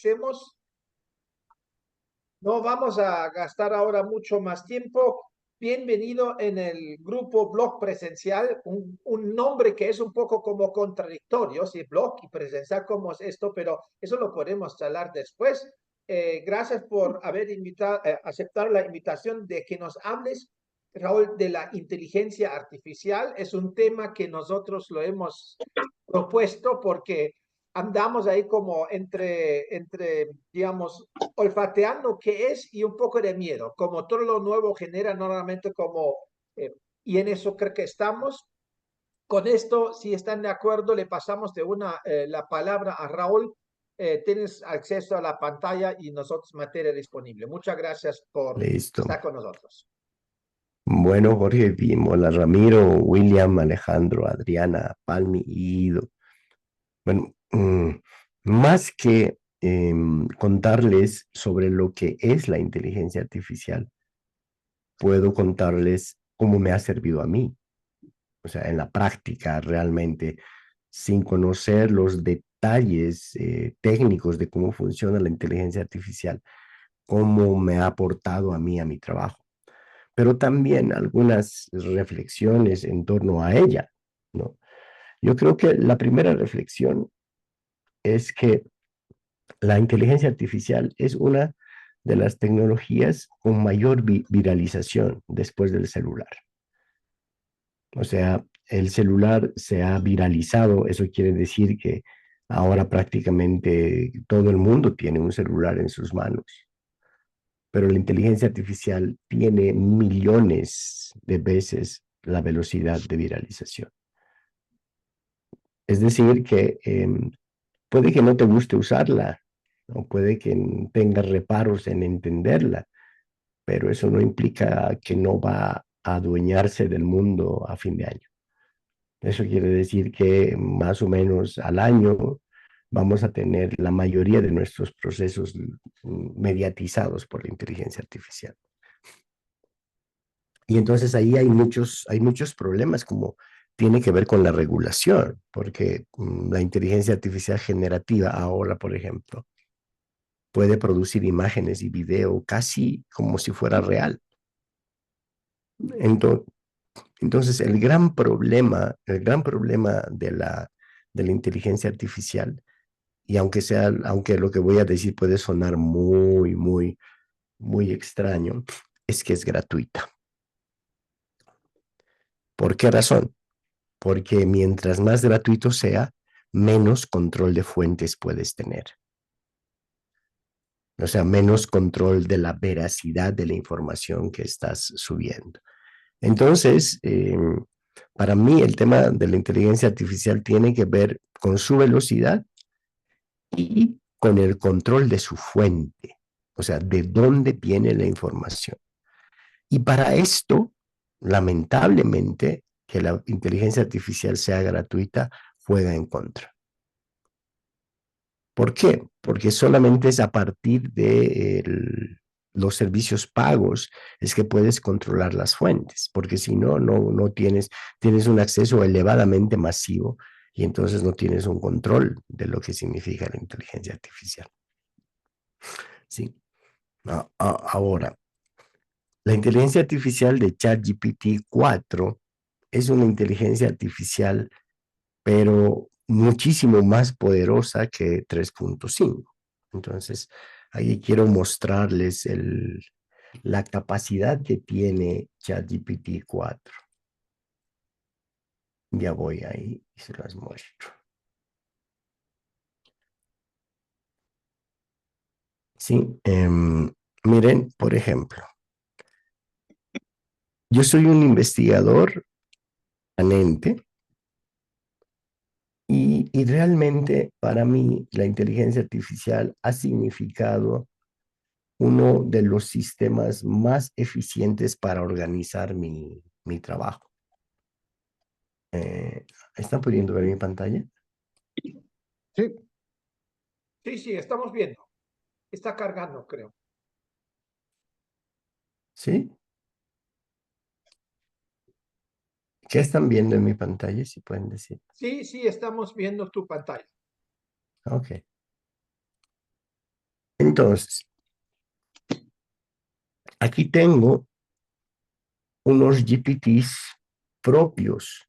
empecemos. No vamos a gastar ahora mucho más tiempo. Bienvenido en el grupo Blog Presencial, un nombre que es un poco como contradictorio, si blog y presencial, ¿cómo es esto? Pero eso lo podemos hablar después. Gracias por haber aceptado la invitación de que nos hables, Raúl, de la inteligencia artificial. Es un tema que nosotros lo hemos propuesto porque andamos ahí como digamos, olfateando qué es y un poco de miedo, como todo lo nuevo genera normalmente como, y en eso creo que estamos. Con esto, si están de acuerdo, le pasamos la palabra a Raúl. Tienes acceso a la pantalla y nosotros materia disponible. Muchas gracias por Listo. estar con nosotros. Bueno, Jorge, vimos a Ramiro, William, Alejandro, Adriana, Palmi y Ido. Bueno, más que contarles sobre lo que es la inteligencia artificial, puedo contarles cómo me ha servido a mí. O sea, en la práctica, realmente, sin conocer los detalles técnicos de cómo funciona la inteligencia artificial, cómo me ha aportado a mí, a mi trabajo, pero también algunas reflexiones en torno a ella, ¿no? Yo creo que la primera reflexión es que la inteligencia artificial es una de las tecnologías con mayor viralización después del celular. O sea, el celular se ha viralizado, eso quiere decir que ahora prácticamente todo el mundo tiene un celular en sus manos, pero la inteligencia artificial tiene millones de veces la velocidad de viralización. Es decir, que puede que no te guste usarla, o puede que tengas reparos en entenderla, pero eso no implica que no va a adueñarse del mundo a fin de año. Eso quiere decir que más o menos al año vamos a tener la mayoría de nuestros procesos mediatizados por la inteligencia artificial. Y entonces ahí hay muchos problemas, como tiene que ver con la regulación, porque la inteligencia artificial generativa ahora, por ejemplo, puede producir imágenes y video casi como si fuera real. Entonces, entonces el gran problema de la inteligencia artificial, y aunque lo que voy a decir puede sonar muy extraño, es que es gratuita. ¿Por qué razón? Porque mientras más gratuito sea, menos control de fuentes puedes tener. O sea, menos control de la veracidad de la información que estás subiendo. Entonces, para mí el tema de la inteligencia artificial tiene que ver con su velocidad y con el control de su fuente, o sea, de dónde viene la información. Y para esto, lamentablemente, que la inteligencia artificial sea gratuita juega en contra. ¿Por qué? Porque solamente es a partir de los servicios pagos es que puedes controlar las fuentes, porque si no, no tienes un acceso elevadamente masivo y entonces no tienes un control de lo que significa la inteligencia artificial. Sí. Ahora, la inteligencia artificial de ChatGPT 4 es una inteligencia artificial, pero muchísimo más poderosa que 3.5. Entonces, ahí quiero mostrarles la capacidad que tiene ChatGPT 4. Ya voy ahí y se las muestro. Sí, miren, por ejemplo, yo soy un investigador permanente y realmente para mí la inteligencia artificial ha significado uno de los sistemas más eficientes para organizar mi trabajo. ¿Están pudiendo ver mi pantalla? Sí, sí, estamos viendo. Está cargando, creo. ¿Sí? ¿Qué están viendo en mi pantalla? Si pueden decir. Sí, estamos viendo tu pantalla. Ok. Entonces, aquí tengo unos GPTs propios.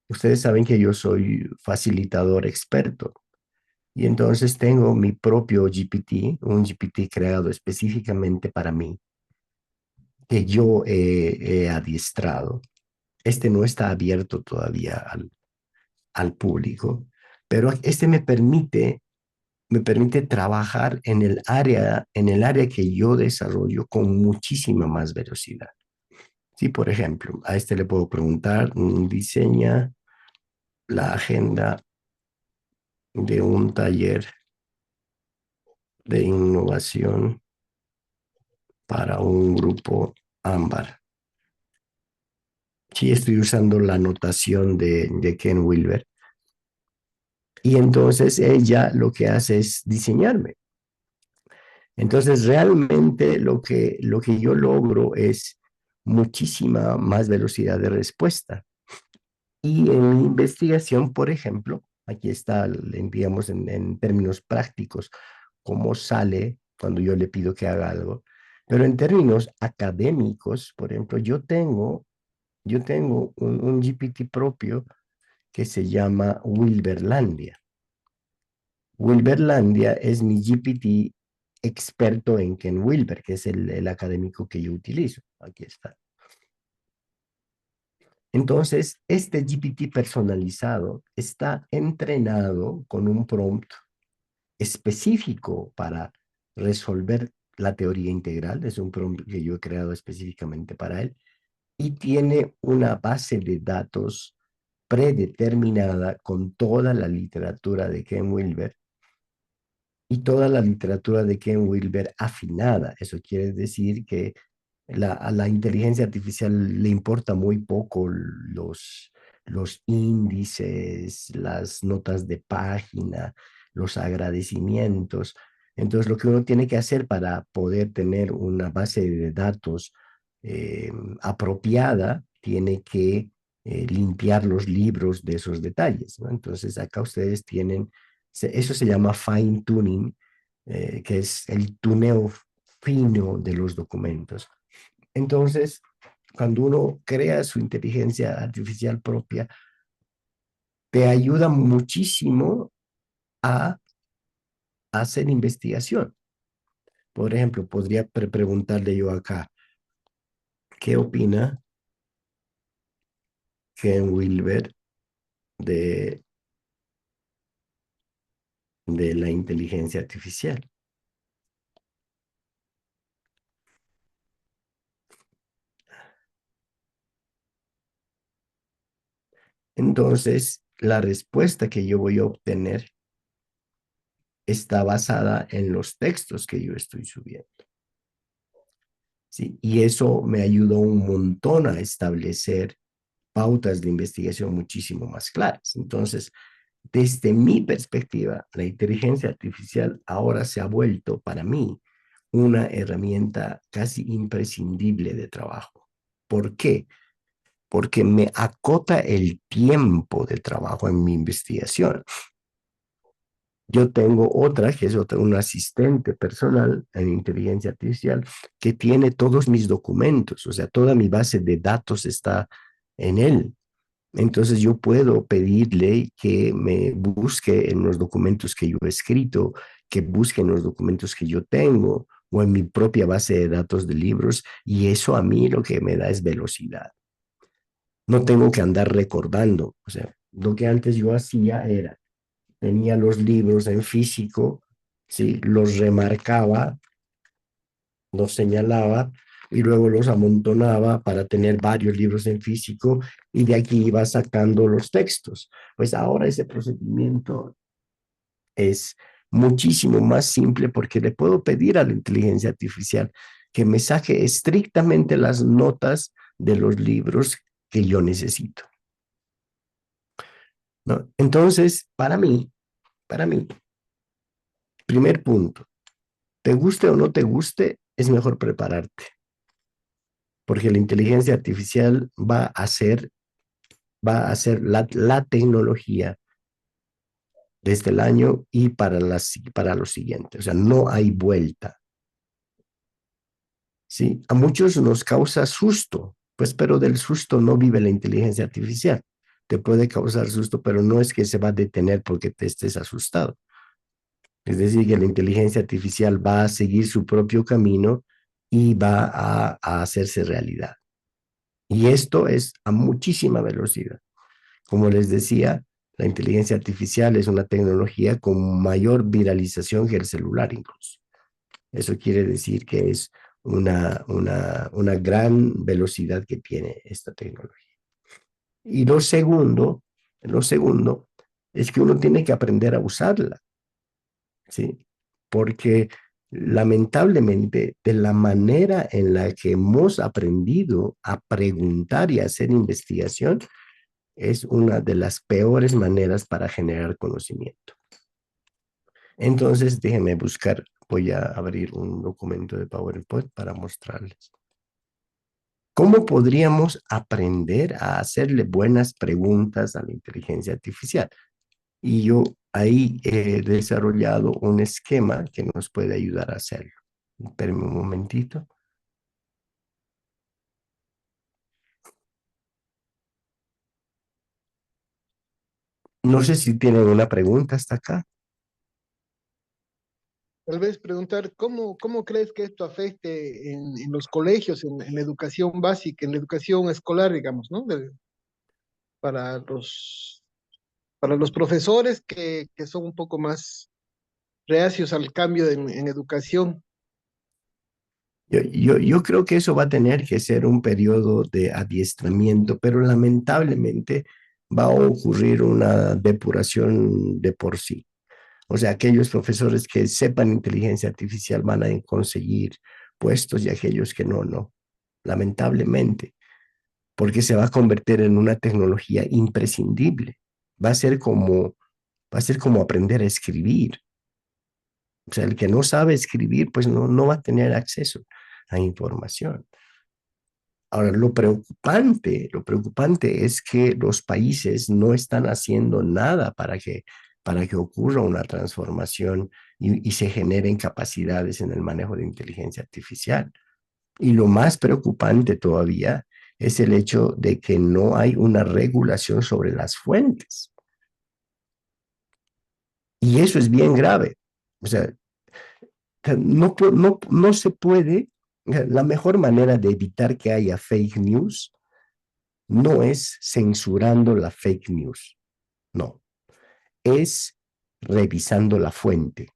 Ustedes saben que yo soy facilitador experto y entonces tengo mi propio GPT, un GPT creado específicamente para mí, que yo he adiestrado. Este no está abierto todavía al público, pero este me permite trabajar en el área que yo desarrollo con muchísima más velocidad. Sí, por ejemplo, a este le puedo preguntar, diseña la agenda de un taller de innovación para un grupo ámbar. Sí, estoy usando la notación de Ken Wilber. Y entonces ella lo que hace es diseñarme. Entonces realmente lo que yo logro es muchísima más velocidad de respuesta. Y en mi investigación, por ejemplo, aquí está, digamos, en términos prácticos, cómo sale cuando yo le pido que haga algo. Pero en términos académicos, por ejemplo, yo tengo un GPT propio que se llama Wilberlandia. Wilberlandia es mi GPT experto en Ken Wilber, que es el académico que yo utilizo. Aquí está. Entonces, este GPT personalizado está entrenado con un prompt específico para resolver la teoría integral. Es un prompt que yo he creado específicamente para él y tiene una base de datos predeterminada con toda la literatura de Ken Wilber y toda la literatura de Ken Wilber afinada. Eso quiere decir que a la inteligencia artificial le importa muy poco los índices, las notas de página, los agradecimientos. Entonces, lo que uno tiene que hacer para poder tener una base de datos eh, apropiada, tiene que limpiar los libros de esos detalles, ¿no? Entonces, acá ustedes tienen, eso se llama fine tuning, que es el tuneo fino de los documentos. Entonces, cuando uno crea su inteligencia artificial propia, te ayuda muchísimo a hacer investigación. Por ejemplo, podría preguntarle yo acá, ¿qué opina Ken Wilber de, de la inteligencia artificial? Entonces, la respuesta que yo voy a obtener está basada en los textos que yo estoy subiendo. ¿Sí? Y eso me ayudó un montón a establecer pautas de investigación muchísimo más claras. Entonces, desde mi perspectiva, la inteligencia artificial ahora se ha vuelto para mí una herramienta casi imprescindible de trabajo. ¿Por qué? Porque me acota el tiempo de trabajo en mi investigación. Yo tengo otra, que es otra, un asistente personal en inteligencia artificial, que tiene todos mis documentos, o sea, toda mi base de datos está en él. Entonces yo puedo pedirle que me busque en los documentos que yo he escrito, que busque en los documentos que yo tengo o en mi propia base de datos de libros, y eso a mí lo que me da es velocidad. No tengo que andar recordando, o sea, lo que antes yo hacía era, tenía los libros en físico, ¿sí? Los remarcaba, los señalaba y luego los amontonaba para tener varios libros en físico y de aquí iba sacando los textos. Pues ahora ese procedimiento es muchísimo más simple porque le puedo pedir a la inteligencia artificial que me saque estrictamente las notas de los libros que yo necesito, ¿no? Entonces, para mí, primer punto, te guste o no te guste, es mejor prepararte, porque la inteligencia artificial va a ser la tecnología de este año y para los siguientes. O sea, no hay vuelta. ¿Sí? A muchos nos causa susto, pues, pero del susto no vive la inteligencia artificial. Te puede causar susto, pero no es que se va a detener porque te estés asustado. Es decir, que la inteligencia artificial va a seguir su propio camino y va a hacerse realidad. Y esto es a muchísima velocidad. Como les decía, la inteligencia artificial es una tecnología con mayor viralización que el celular incluso. Eso quiere decir que es una gran velocidad que tiene esta tecnología. Y lo segundo es que uno tiene que aprender a usarla, ¿sí? Porque lamentablemente de la manera en la que hemos aprendido a preguntar y a hacer investigación es una de las peores maneras para generar conocimiento. Entonces, déjenme buscar, voy a abrir un documento de PowerPoint para mostrarles. ¿Cómo podríamos aprender a hacerle buenas preguntas a la inteligencia artificial? Y yo ahí he desarrollado un esquema que nos puede ayudar a hacerlo. Espérenme un momentito. No sé si tienen una pregunta hasta acá. Tal vez preguntar, ¿cómo crees que esto afecte en los colegios, en la educación básica, en la educación escolar, digamos, ¿no? Para para los profesores que son un poco más reacios al cambio en educación. Yo creo que eso va a tener que ser un periodo de adiestramiento, pero lamentablemente va a ocurrir una depuración de por sí. O sea, aquellos profesores que sepan inteligencia artificial van a conseguir puestos y aquellos que no, no. Lamentablemente, porque se va a convertir en una tecnología imprescindible. Va a ser como, va a ser como aprender a escribir. O sea, el que no sabe escribir, pues no va a tener acceso a información. Ahora, lo preocupante es que los países no están haciendo nada para que ocurra una transformación y se generen capacidades en el manejo de inteligencia artificial. Y lo más preocupante todavía es el hecho de que no hay una regulación sobre las fuentes. Y eso es bien grave. O sea, no se puede, la mejor manera de evitar que haya fake news no es censurando la fake news, no, es revisando la fuente.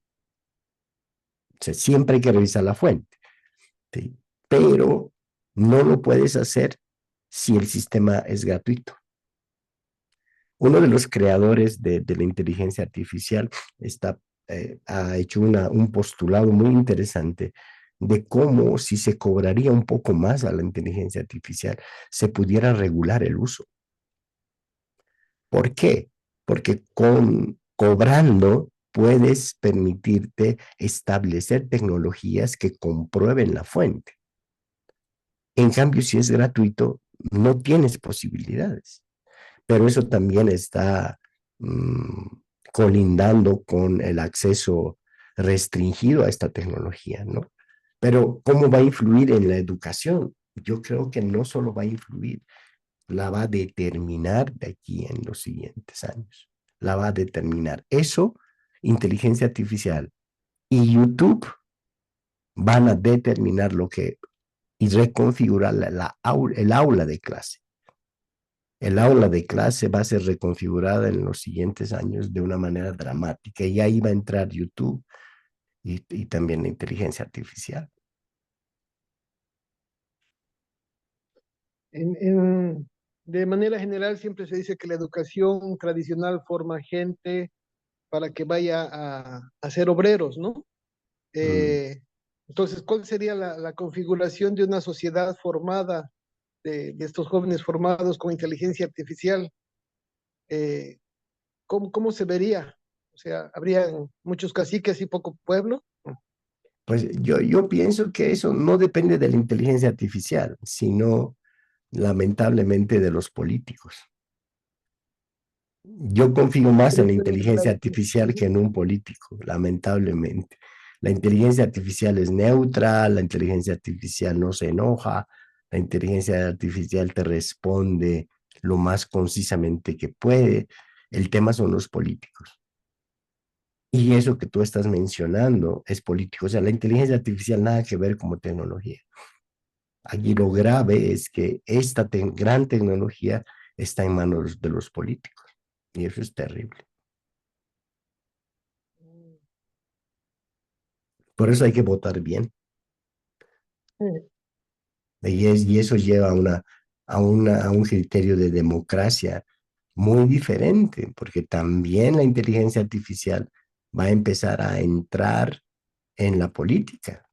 O sea, siempre hay que revisar la fuente, ¿sí? Pero no lo puedes hacer si el sistema es gratuito. Uno de los creadores de la inteligencia artificial ha hecho un postulado muy interesante de cómo si se cobraría un poco más a la inteligencia artificial, se pudiera regular el uso. ¿Por qué? Porque cobrando puedes permitirte establecer tecnologías que comprueben la fuente. En cambio, si es gratuito, no tienes posibilidades. Pero eso también está mmm, colindando con el acceso restringido a esta tecnología, ¿no? Pero ¿cómo va a influir en la educación? Yo creo que no solo va a influir, la va a determinar de aquí en los siguientes años. La va a determinar. Eso, inteligencia artificial y YouTube van a determinar lo que y reconfigurar el aula de clase. El aula de clase va a ser reconfigurada en los siguientes años de una manera dramática y ahí va a entrar YouTube y también la inteligencia artificial. De manera general, siempre se dice que la educación tradicional forma gente para que vaya a ser obreros, ¿no? Mm. Eh, entonces, ¿cuál sería la configuración de una sociedad formada, de estos jóvenes formados con inteligencia artificial? Eh, ¿Cómo se vería? O sea, ¿habrían muchos caciques y poco pueblo? Pues yo pienso que eso no depende de la inteligencia artificial, sino lamentablemente de los políticos. Yo confío más en la inteligencia artificial que Ujú. en un político, lamentablemente. La inteligencia artificial es neutra, la inteligencia artificial no se enoja, la inteligencia artificial te responde lo más concisamente que puede. El tema son los políticos. Y eso que tú estás mencionando es político. O sea, la inteligencia artificial nada que ver como tecnología. Aquí lo grave es que esta gran tecnología está en manos de los políticos. Y eso es terrible. Por eso hay que votar bien. Y eso lleva a un criterio de democracia muy diferente, porque también la inteligencia artificial va a empezar a entrar en la política.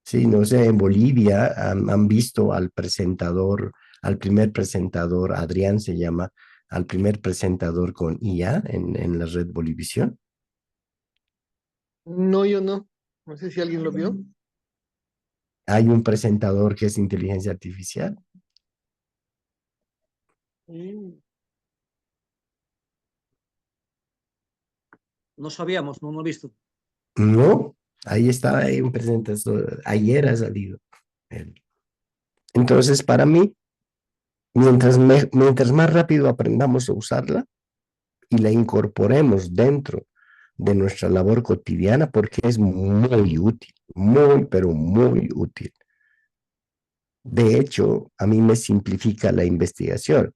Sí, no sé, en Bolivia han visto al presentador, al primer presentador, Adrián se llama, al primer presentador con IA en la red Bolivisión. No, yo no. No sé si alguien lo vio. Hay un presentador que es inteligencia artificial. Mm. No sabíamos, no lo he visto. No, ahí estaba ahí un presentador, ayer ha salido. él. Entonces, para mí, mientras más rápido aprendamos a usarla y la incorporemos dentro de nuestra labor cotidiana, porque es muy útil, muy, pero muy útil. De hecho, a mí me simplifica la investigación.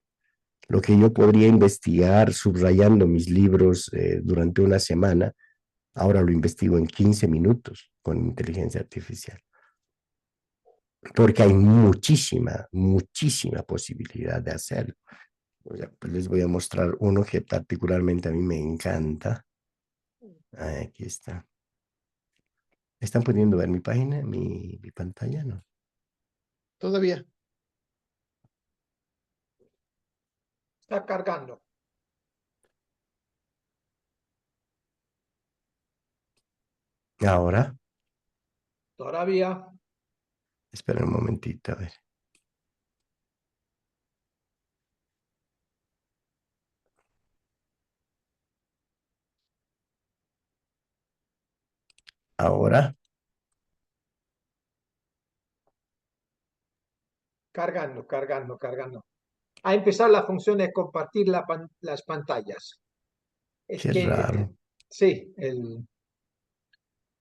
Lo que yo podría investigar subrayando mis libros durante una semana, ahora lo investigo en 15 minutos con inteligencia artificial. Porque hay muchísima, muchísima posibilidad de hacerlo. O sea, pues les voy a mostrar uno que particularmente a mí me encanta. Aquí está. ¿Están pudiendo ver mi página, mi pantalla? No. Todavía. Está cargando. Ahora, Todavía. esperen un momentito, a ver. Ahora, Cargando, cargando, cargando. Ha empezado la función de compartir las pantallas. Es qué que, raro. sí,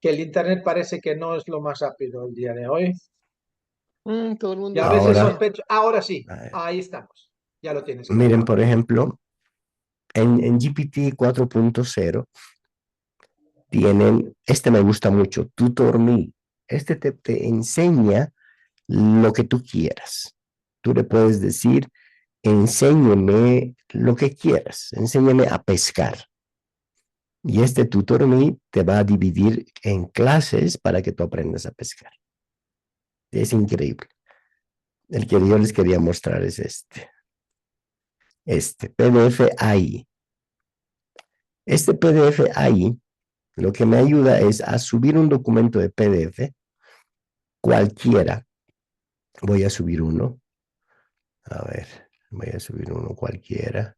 que el Internet parece que no es lo más rápido el día de hoy. Todo el Y mundo a veces está. Ahora, sospecho, ahora sí, a ver, ahí estamos. Ya lo tienes miren, cargado. por ejemplo, en GPT 4.0 tienen, este me gusta mucho, Tutor Me. Este te enseña lo que tú quieras. Tú le puedes decir, enséñeme lo que quieras, enséñeme a pescar. Y este Tutor Me te va a dividir en clases para que tú aprendas a pescar. Es increíble. El que yo les quería mostrar es este PDF ahí. Este PDF ahí lo que me ayuda es a subir un documento de PDF cualquiera. Voy a subir uno. A ver, voy a subir uno cualquiera.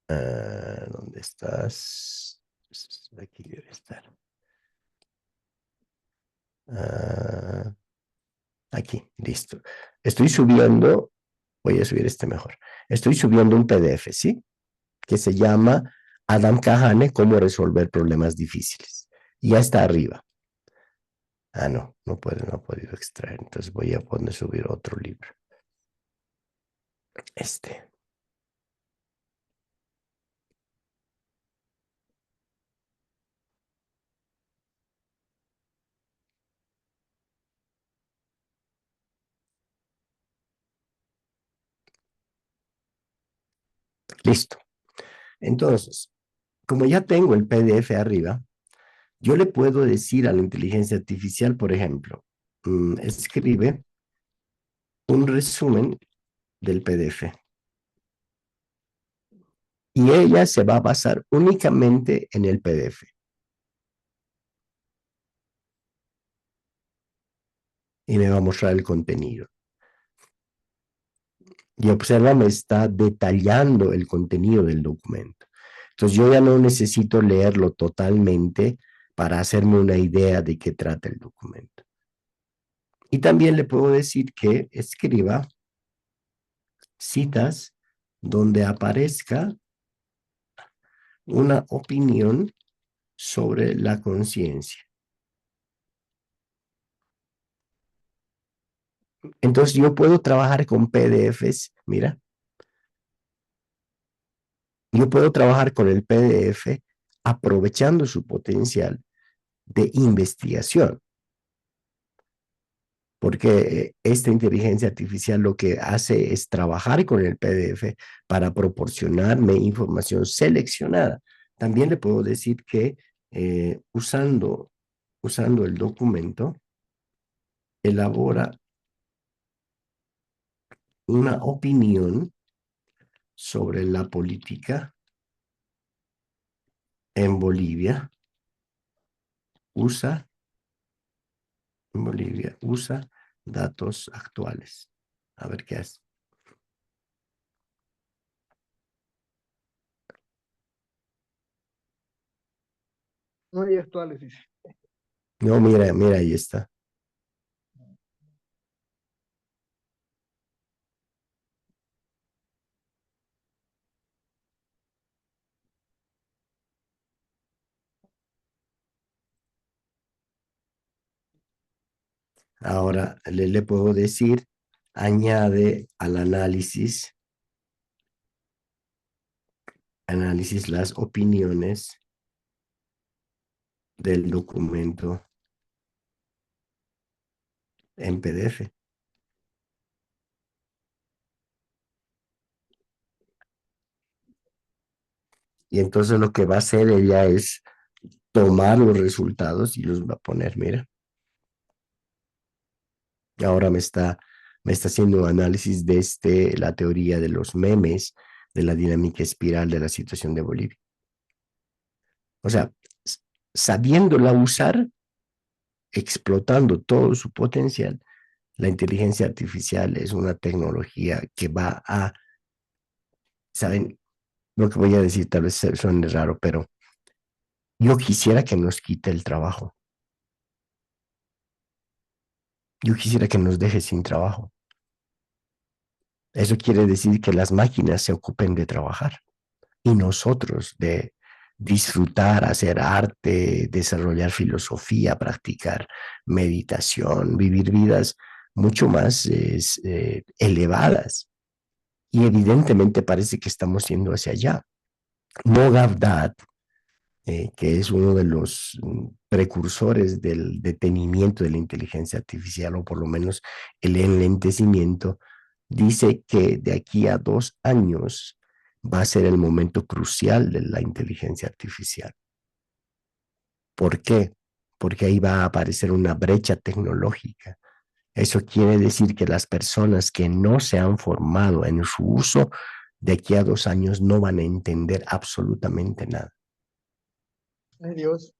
¿Dónde estás? Aquí debe estar. Ah, aquí, listo. Estoy subiendo, voy a subir este mejor. Estoy subiendo un PDF, ¿sí? Que se llama Adam Kahane, cómo resolver problemas difíciles. Y ya está arriba. Ah, no, no ha podido extraer. Entonces voy a poner subir otro libro. Este. Listo. Entonces, como ya tengo el PDF arriba, yo le puedo decir a la inteligencia artificial, por ejemplo, escribe un resumen del PDF. Y ella se va a basar únicamente en el PDF. Y me va a mostrar el contenido. Y observa, me está detallando el contenido del documento. Entonces yo ya no necesito leerlo totalmente para hacerme una idea de qué trata el documento. Y también le puedo decir que escriba citas donde aparezca una opinión sobre la conciencia. Entonces yo puedo trabajar con PDFs, mira, yo puedo trabajar con el PDF aprovechando su potencial de investigación, porque esta inteligencia artificial lo que hace es trabajar con el PDF para proporcionarme información seleccionada. También le puedo decir que usando el documento, elabora una opinión sobre la política en Bolivia, usa, usa datos actuales. A ver qué hace. No hay actuales, dice. No, mira, mira, ahí está. Ahora le puedo decir, añade al análisis las opiniones del documento en PDF. Y entonces lo que va a hacer ella es tomar los resultados y los va a poner, mira. Ahora me está haciendo un análisis desde la teoría de los memes, de la dinámica espiral de la situación de Bolivia. O sea, sabiéndola usar, explotando todo su potencial, la inteligencia artificial es una tecnología que va a, ¿saben? Lo que voy a decir tal vez suene raro, pero yo quisiera que nos quite el trabajo. Yo quisiera que nos deje sin trabajo. Eso quiere decir que las máquinas se ocupen de trabajar y nosotros de disfrutar, hacer arte, desarrollar filosofía, practicar meditación, vivir vidas mucho más elevadas. Y evidentemente parece que estamos yendo hacia allá. Mogab Dad, que es uno de los precursores del detenimiento de la inteligencia artificial, o por lo menos el enlentecimiento, dice que de aquí a 2 años va a ser el momento crucial de la inteligencia artificial. ¿Por qué? Porque ahí va a aparecer una brecha tecnológica. Eso quiere decir que las personas que no se han formado en su uso de aquí a 2 años no van a entender absolutamente nada. Ay, Dios.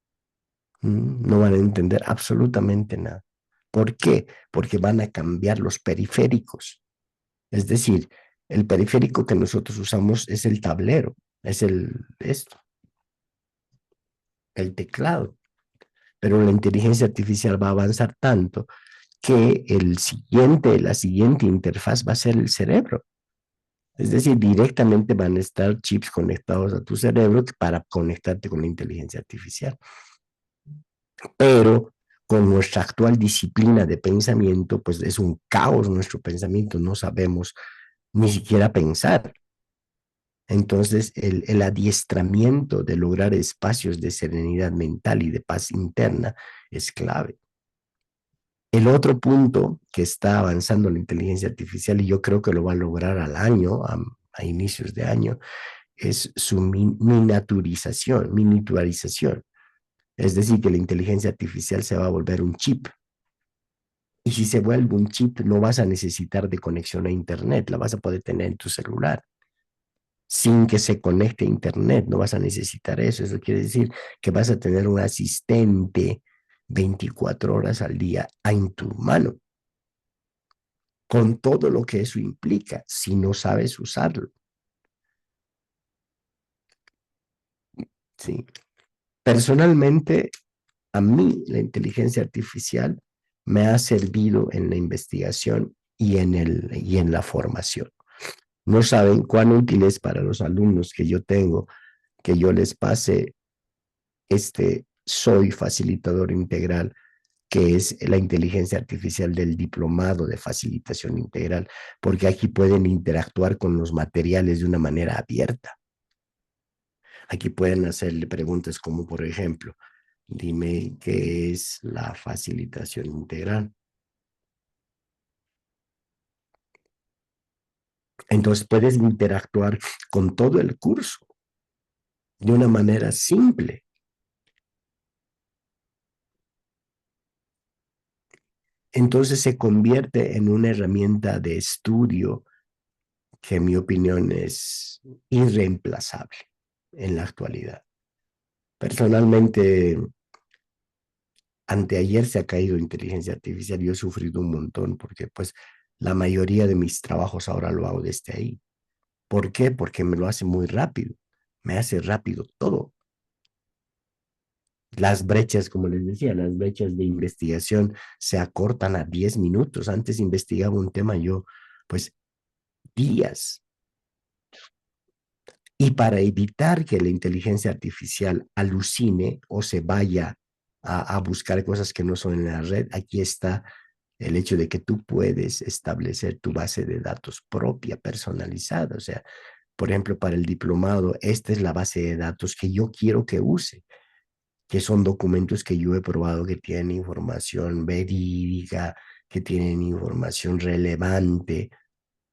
No van a entender absolutamente nada. ¿Por qué? Porque van a cambiar los periféricos. Es decir, el periférico que nosotros usamos es el tablero, es el teclado. Pero la inteligencia artificial va a avanzar tanto que la siguiente interfaz va a ser el cerebro. Es decir, directamente van a estar chips conectados a tu cerebro para conectarte con la inteligencia artificial. Pero con nuestra actual disciplina de pensamiento, pues es un caos nuestro pensamiento, no sabemos ni siquiera pensar. Entonces, el adiestramiento de lograr espacios de serenidad mental y de paz interna es clave. El otro punto que está avanzando la inteligencia artificial, y yo creo que lo va a lograr al año, a inicios de año, es su miniaturización. Es decir, que la inteligencia artificial se va a volver un chip. Y si se vuelve un chip, no vas a necesitar de conexión a Internet, la vas a poder tener en tu celular. Sin que se conecte a Internet, no vas a necesitar eso. Eso quiere decir que vas a tener un asistente 24 horas al día en tu mano. con todo lo que eso implica si no sabes usarlo. ¿Sí? Personalmente, a mí la inteligencia artificial me ha servido en la investigación y en la formación. No saben cuán útil es para los alumnos que yo tengo que yo les pase soy facilitador integral, que es la inteligencia artificial del diplomado de facilitación integral, porque aquí pueden interactuar con los materiales de una manera abierta. Aquí pueden hacerle preguntas como, por ejemplo, dime qué es la facilitación integral. Entonces puedes interactuar con todo el curso de una manera simple. Entonces se convierte en una herramienta de estudio que en mi opinión es irreemplazable en la actualidad. Personalmente, anteayer se ha caído inteligencia artificial y yo he sufrido un montón porque pues la mayoría de mis trabajos ahora lo hago desde ahí. ¿Por qué? Porque me lo hace muy rápido, me hace rápido todo. Las brechas, como les decía, las brechas de investigación se acortan a 10 minutos. Antes investigaba un tema yo, pues, días. Y para evitar que la inteligencia artificial alucine o se vaya a buscar cosas que no son en la red, aquí está el hecho de que tú puedes establecer tu base de datos propia, personalizada. O sea, por ejemplo, para el diplomado, esta es la base de datos que yo quiero que use, que son documentos que yo he probado que tienen información verídica, que tienen información relevante,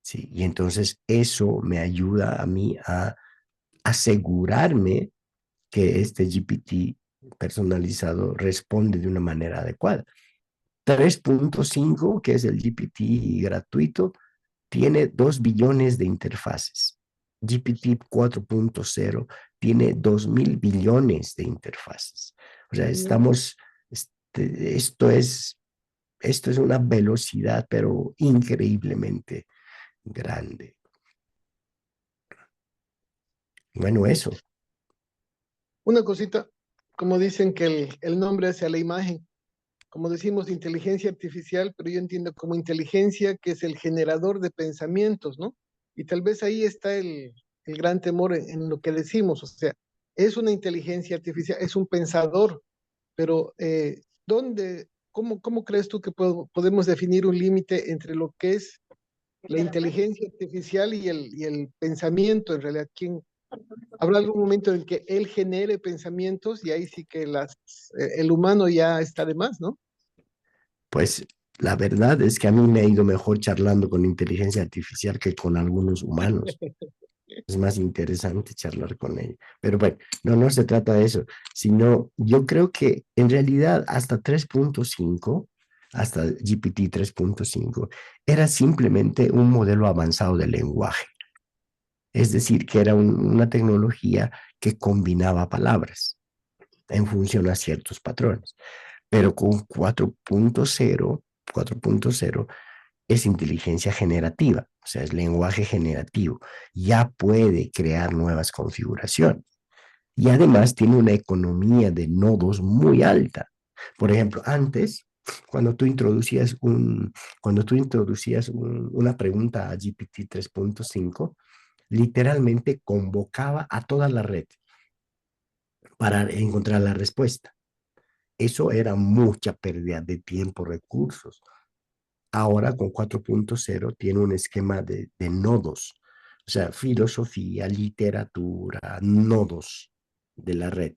¿sí? Y entonces eso me ayuda a mí a asegurarme que este GPT personalizado responde de una manera adecuada. 3.5, que es el GPT gratuito, tiene 2 billones de interfaces. GPT 4.0 tiene 2.000 billones de interfaces. O sea, esto es una velocidad, pero increíblemente grande. Bueno, eso. Una cosita, como dicen que el nombre hace a la imagen, como decimos inteligencia artificial, pero yo entiendo como inteligencia que es el generador de pensamientos, ¿no? Y tal vez ahí está el gran temor en lo que decimos, o sea, es una inteligencia artificial, es un pensador, pero ¿dónde, cómo crees tú que podemos definir un límite entre lo que es la inteligencia artificial y el pensamiento? En realidad, ¿quién, habrá algún momento en que él genere pensamientos y ahí sí que el humano ya está de más, ¿no? Pues la verdad es que a mí me ha ido mejor charlando con inteligencia artificial que con algunos humanos. Es más interesante charlar con ella. Pero bueno, no se trata de eso, sino yo creo que en realidad hasta 3.5, hasta GPT 3.5, era simplemente un modelo avanzado de lenguaje. Es decir, que era una tecnología que combinaba palabras en función a ciertos patrones. Pero con 4.0 es inteligencia generativa, o sea, es lenguaje generativo. Ya puede crear nuevas configuraciones. Y además tiene una economía de nodos muy alta. Por ejemplo, antes, cuando tú introducías, una pregunta a GPT 3.5, literalmente convocaba a toda la red para encontrar la respuesta. Eso era mucha pérdida de tiempo, recursos. Ahora con 4.0 tiene un esquema de nodos, o sea, filosofía, literatura, nodos de la red,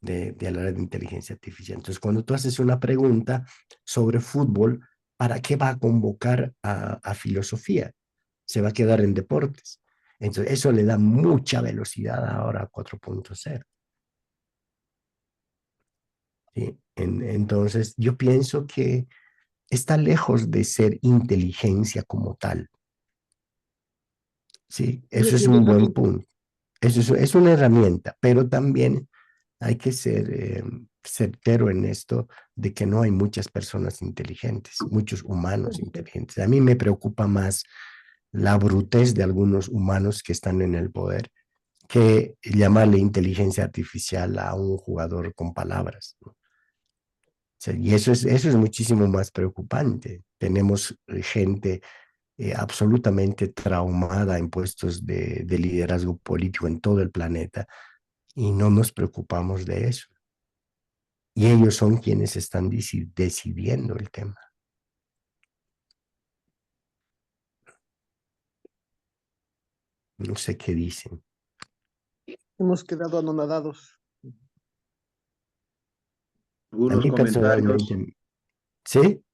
de la red de inteligencia artificial. Entonces, cuando tú haces una pregunta sobre fútbol, ¿para qué va a convocar a filosofía? Se va a quedar en deportes. Entonces, eso le da mucha velocidad ahora a 4.0. ¿Sí? Entonces, yo pienso que está lejos de ser inteligencia como tal. Sí, Tiene eso es sus un buen herramientas. punto. Eso es una herramienta, pero también hay que ser certero en esto de que no hay muchas personas inteligentes, muchos humanos inteligentes. A mí me preocupa más la brutez de algunos humanos que están en el poder que llamarle inteligencia artificial a un jugador con palabras, ¿no? O sea, y eso es muchísimo más preocupante. Tenemos gente absolutamente traumada en puestos de liderazgo político en todo el planeta y no nos preocupamos de eso. Y ellos son quienes están decidiendo el tema. No sé qué dicen. Hemos quedado anonadados. A Algunos mí comentarios. personalmente, ¿sí?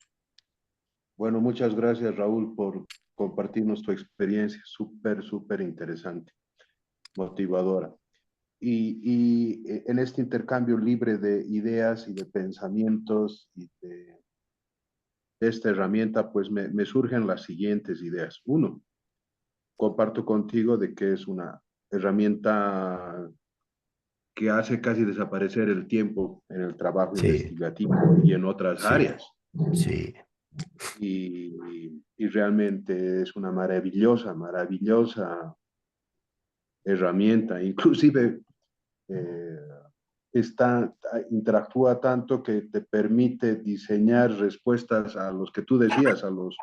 Bueno, muchas gracias, Raúl, por compartirnos tu experiencia. Súper, súper interesante, motivadora. Y en este intercambio libre de ideas y de pensamientos y de esta herramienta, pues me surgen las siguientes ideas. Uno, comparto contigo de que es una herramienta que hace casi desaparecer el tiempo en el trabajo Sí, investigativo y en otras sí, áreas. sí. Y realmente es una maravillosa, maravillosa herramienta. Inclusive eh, interactúa tanto que te permite diseñar respuestas a los que tú decías, a los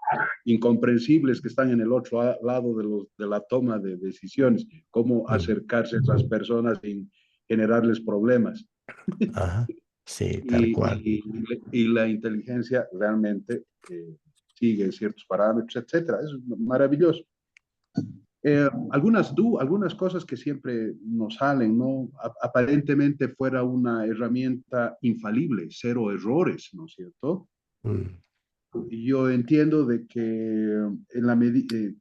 incomprensibles que están en el otro lado de la toma de decisiones, cómo Mm. acercarse a esas personas sin generarles problemas. Ajá, sí, tal Y, cual. y la inteligencia realmente sigue ciertos parámetros, etcétera. Es maravilloso. Algunas cosas que siempre nos salen, ¿no? Aparentemente fuera una herramienta infalible, cero errores, ¿no es cierto? Mm, Yo entiendo de que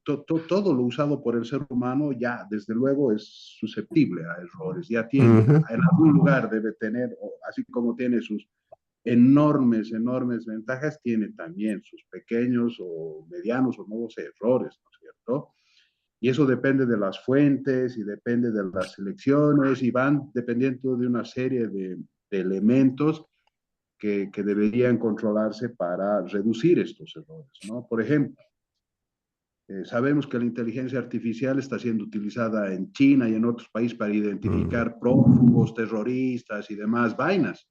todo lo usado por el ser humano ya, desde luego, es susceptible a errores, ya tiene, ujú, en algún lugar debe tener, así como tiene sus enormes, enormes ventajas, tiene también sus pequeños o medianos o nuevos errores, ¿no es cierto? Y eso depende de las fuentes y depende de las selecciones y van dependiendo de una serie de elementos que deberían controlarse para reducir estos errores, ¿no? Por ejemplo, sabemos que la inteligencia artificial está siendo utilizada en China y en otros países para mm, identificar prófugos, terroristas y demás vainas.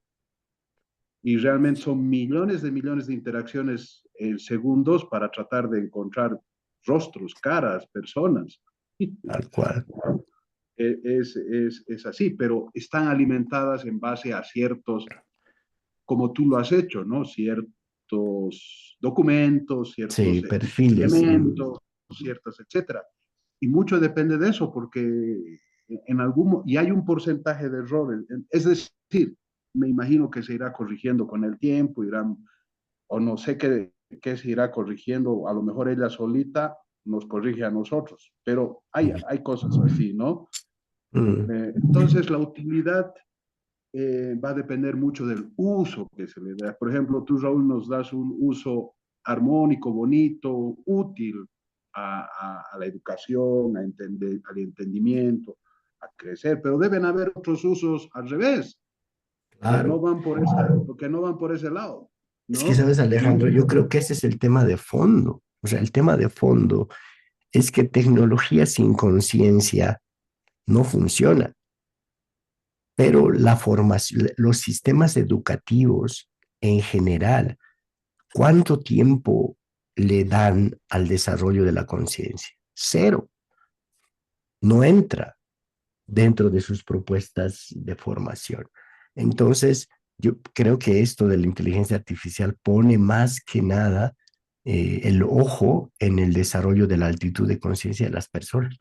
Y realmente son millones de interacciones en segundos para tratar de encontrar rostros, caras, personas. tal cual. Es así, pero están alimentadas en base a ciertos, como tú lo has hecho, ¿no? Ciertos documentos, Sí, ciertos perfiles. elementos, ciertas, etcétera. Y mucho depende de eso, porque y hay un porcentaje de errores. Es decir, me imagino que se irá corrigiendo con el tiempo, o no sé qué se irá corrigiendo, a lo mejor ella solita nos corrige a nosotros, pero hay cosas así, ¿no? Mm, Entonces, la utilidad va a depender mucho del uso que se le da. Por ejemplo, tú, Raúl, nos das un uso armónico, bonito, útil a la educación, al entendimiento, a crecer, pero deben haber otros usos al revés, claro. que no van por ese lado, Es que, ¿no? ¿sabes, Alejandro? Yo creo que ese es el tema de fondo. O sea, el tema de fondo es que tecnología sin conciencia no funciona, pero la formación, los sistemas educativos en general, ¿cuánto tiempo le dan al desarrollo de la conciencia? Cero. No entra dentro de sus propuestas de formación. Entonces, yo creo que esto de la inteligencia artificial pone más que nada el ojo en el desarrollo de la altitud de conciencia de las personas.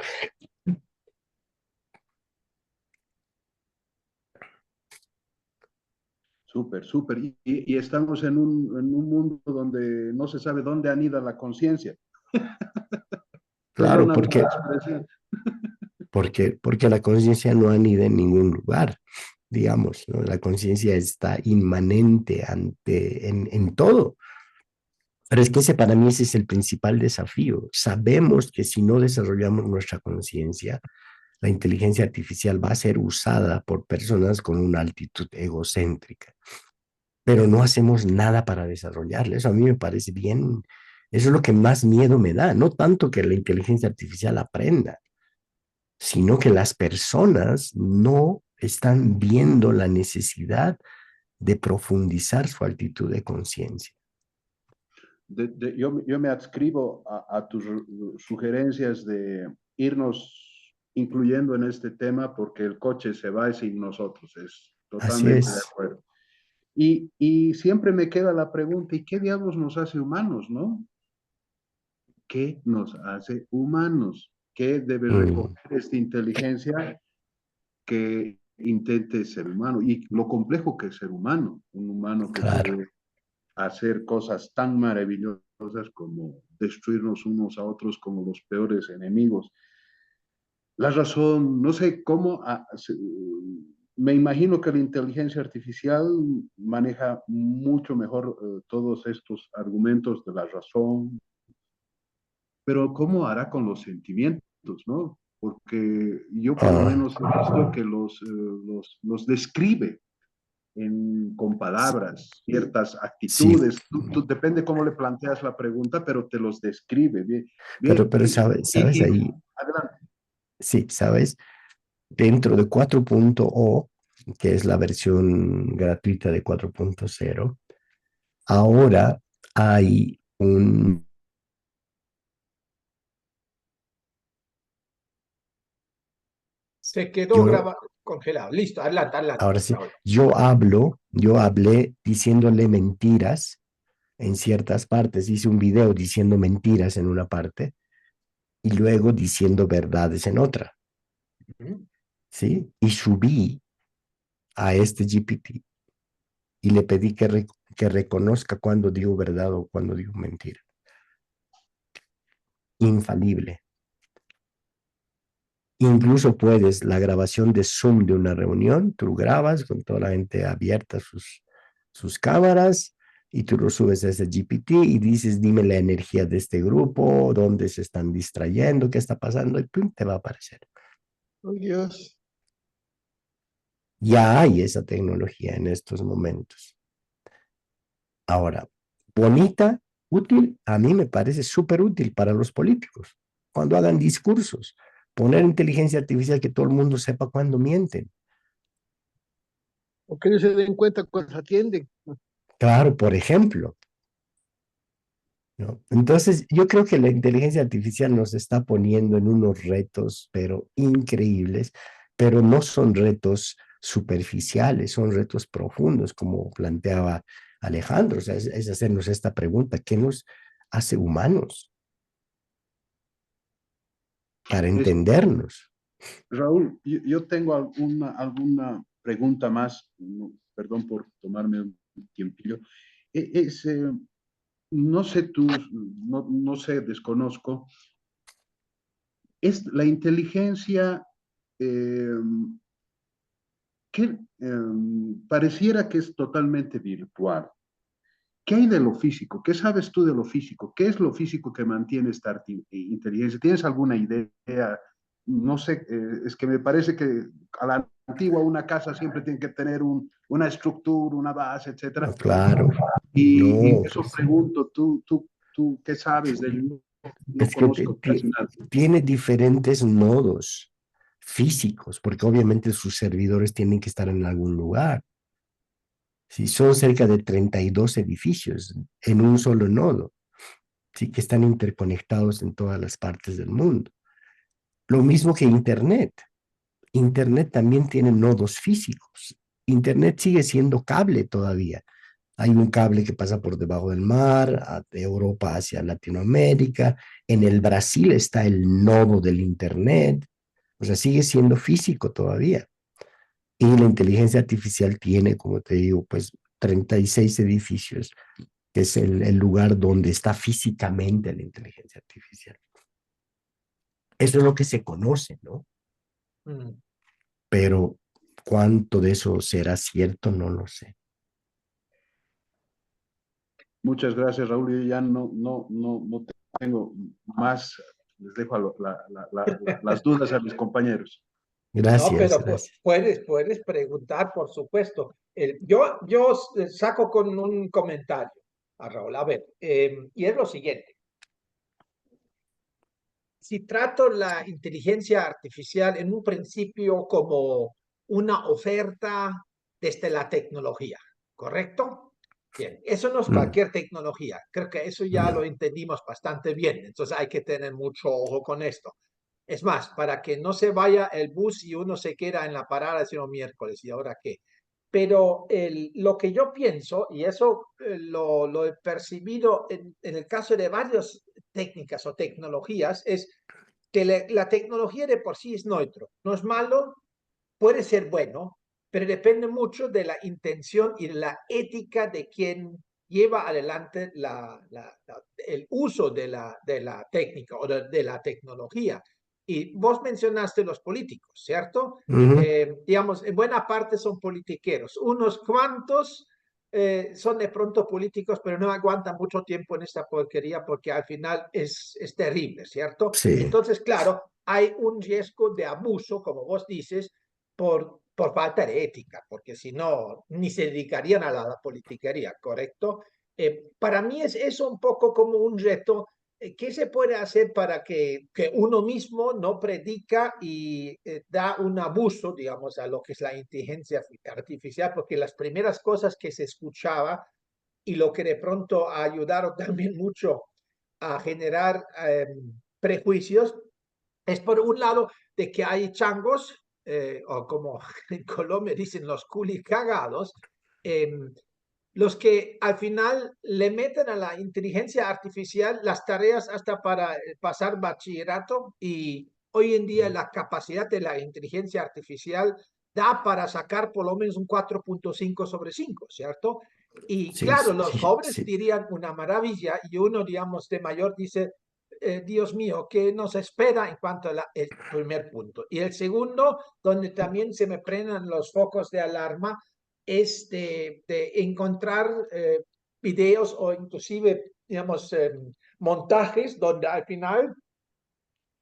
Súper, súper. Y estamos en un mundo donde no se sabe dónde anida la conciencia. Claro, Perdóname la expresión. porque la conciencia no anida en ningún lugar, digamos, ¿no? La conciencia está inmanente en todo. Pero es que ese para mí ese es el principal desafío. Sabemos que si no desarrollamos nuestra conciencia, la inteligencia artificial va a ser usada por personas con una actitud egocéntrica, pero no hacemos nada para desarrollarla. Eso a mí me parece bien, eso es lo que más miedo me da, no tanto que la inteligencia artificial aprenda, sino que las personas no están viendo la necesidad de profundizar su actitud de conciencia. Yo me adscribo a tus sugerencias de irnos incluyendo en este tema porque el coche se va sin nosotros, es Así totalmente de es. acuerdo. Y siempre me queda la pregunta, ¿y qué diablos nos hace humanos, no? ¿Qué nos hace humanos? ¿Qué debe recoger esta inteligencia que intente ser humano? Y lo complejo que es ser humano, un humano que Claro. puede hacer cosas tan maravillosas como destruirnos unos a otros como los peores enemigos. La razón, no sé cómo, me imagino que la inteligencia artificial maneja mucho mejor todos estos argumentos de la razón, pero ¿cómo hará con los sentimientos, no? Porque yo por lo Ah, menos he visto que los describe con palabras, ciertas sí, actitudes. Depende cómo le planteas la pregunta, pero te los describe. Bien, bien. pero sabes ahí, Adelante. sí, sabes, dentro de 4.0, que es la versión gratuita de 4.0, ahora hay un... Se quedó Yo, grabado, congelado. Listo, adelante, adelante. ahora sí, Ahora. yo hablé diciéndole mentiras en ciertas partes, hice un video diciendo mentiras en una parte y luego diciendo verdades en otra, Ujú. ¿sí? Y subí a este GPT y le pedí que reconozca cuando digo verdad o cuando digo mentira. Infalible. Incluso puedes, la grabación de Zoom de una reunión, tú grabas con toda la gente abierta sus cámaras y tú lo subes a ese GPT y dices, dime la energía de este grupo, dónde se están distrayendo, qué está pasando, y pum, te va a aparecer. Oh, Dios. Ya hay esa tecnología en estos momentos. Ahora, bonita, útil, a mí me parece súper útil para los políticos. Cuando hagan discursos, poner inteligencia artificial que todo el mundo sepa cuándo mienten. O que ellos se den cuenta cuando se atienden. Claro, por ejemplo, ¿no? Entonces, yo creo que la inteligencia artificial nos está poniendo en unos retos, pero increíbles, pero no son retos superficiales, son retos profundos, como planteaba Alejandro. O sea, es hacernos esta pregunta, ¿qué nos hace humanos para Es, entendernos? Raúl, yo tengo alguna pregunta más, perdón por tomarme un tiempillo. Es, no sé tú, no sé, desconozco, es la inteligencia eh, que pareciera que es totalmente virtual. ¿Qué hay de lo físico? ¿Qué sabes tú de lo físico? ¿Qué es lo físico que mantiene esta inteligencia? ¿Tienes alguna idea? No sé, es que me parece que a la antigua una casa siempre tiene que tener una estructura, una base, No, etcétera. claro, Y no, eso pues pregunto, ¿tú qué sabes de él? No es que conozco casi nada. tiene diferentes nodos físicos, porque obviamente sus servidores tienen que estar en algún lugar. Sí, son cerca de 32 edificios en un solo nodo, sí, que están interconectados en todas las partes del mundo. Lo mismo que Internet. Internet también tiene nodos físicos. Internet sigue siendo cable todavía. Hay un cable que pasa por debajo del mar, de Europa hacia Latinoamérica. En el Brasil está el nodo del Internet. O sea, sigue siendo físico todavía. Y la inteligencia artificial tiene, como te digo, pues 36 edificios, que es el lugar donde está físicamente la inteligencia artificial. Eso es lo que se conoce, ¿no? Mm. Pero cuánto de eso será cierto, no lo sé. Muchas gracias, Raúl. Yo ya no tengo más. Les dejo las dudas a mis compañeros. No, Gracias, pero gracias. puedes preguntar, por supuesto. Yo saco con un comentario a Raúl. A ver, y es lo siguiente. Si trato la inteligencia artificial en un principio como una oferta desde la tecnología, ¿correcto? Bien, eso no es Mm, cualquier tecnología. Creo que eso ya mm, lo entendimos bastante bien. Entonces hay que tener mucho ojo con esto. Es más, para que no se vaya el bus y uno se queda en la parada sino miércoles, ¿y ahora qué? Pero lo que yo pienso, y eso lo he percibido en el caso de varias técnicas o tecnologías, es que la tecnología de por sí es neutro, no es malo, puede ser bueno, pero depende mucho de la intención y de la ética de quien lleva adelante el uso de la técnica o de la tecnología. Y vos mencionaste los políticos, ¿cierto? ujú. Digamos, en buena parte son politiqueros. Unos cuantos son de pronto políticos, pero no aguantan mucho tiempo en esta porquería porque al final es terrible, ¿cierto? Sí, Entonces, claro, hay un riesgo de abuso, como vos dices, por falta de ética, porque si no, ni se dedicarían a la politiquería, ¿correcto? Para mí es eso un poco como un reto. ¿Qué se puede hacer para que uno mismo no predica y da un abuso, digamos, a lo que es la inteligencia artificial? Porque las primeras cosas que se escuchaba y lo que de pronto ayudaron también mucho a generar prejuicios es por un lado de que hay changos, o como en Colombia dicen los culicagados, eh, los que al final le meten a la inteligencia artificial las tareas hasta para pasar bachillerato y hoy en día la capacidad de la inteligencia artificial da para sacar por lo menos un 4.5 sobre 5, ¿cierto? Y sí, claro, los sí, jóvenes sí. dirían una maravilla y uno, digamos, de mayor dice, Dios mío, ¿qué nos espera en cuanto al primer punto? Y el segundo, donde también se me prenden los focos de alarma, es de encontrar videos o inclusive, digamos, montajes donde al final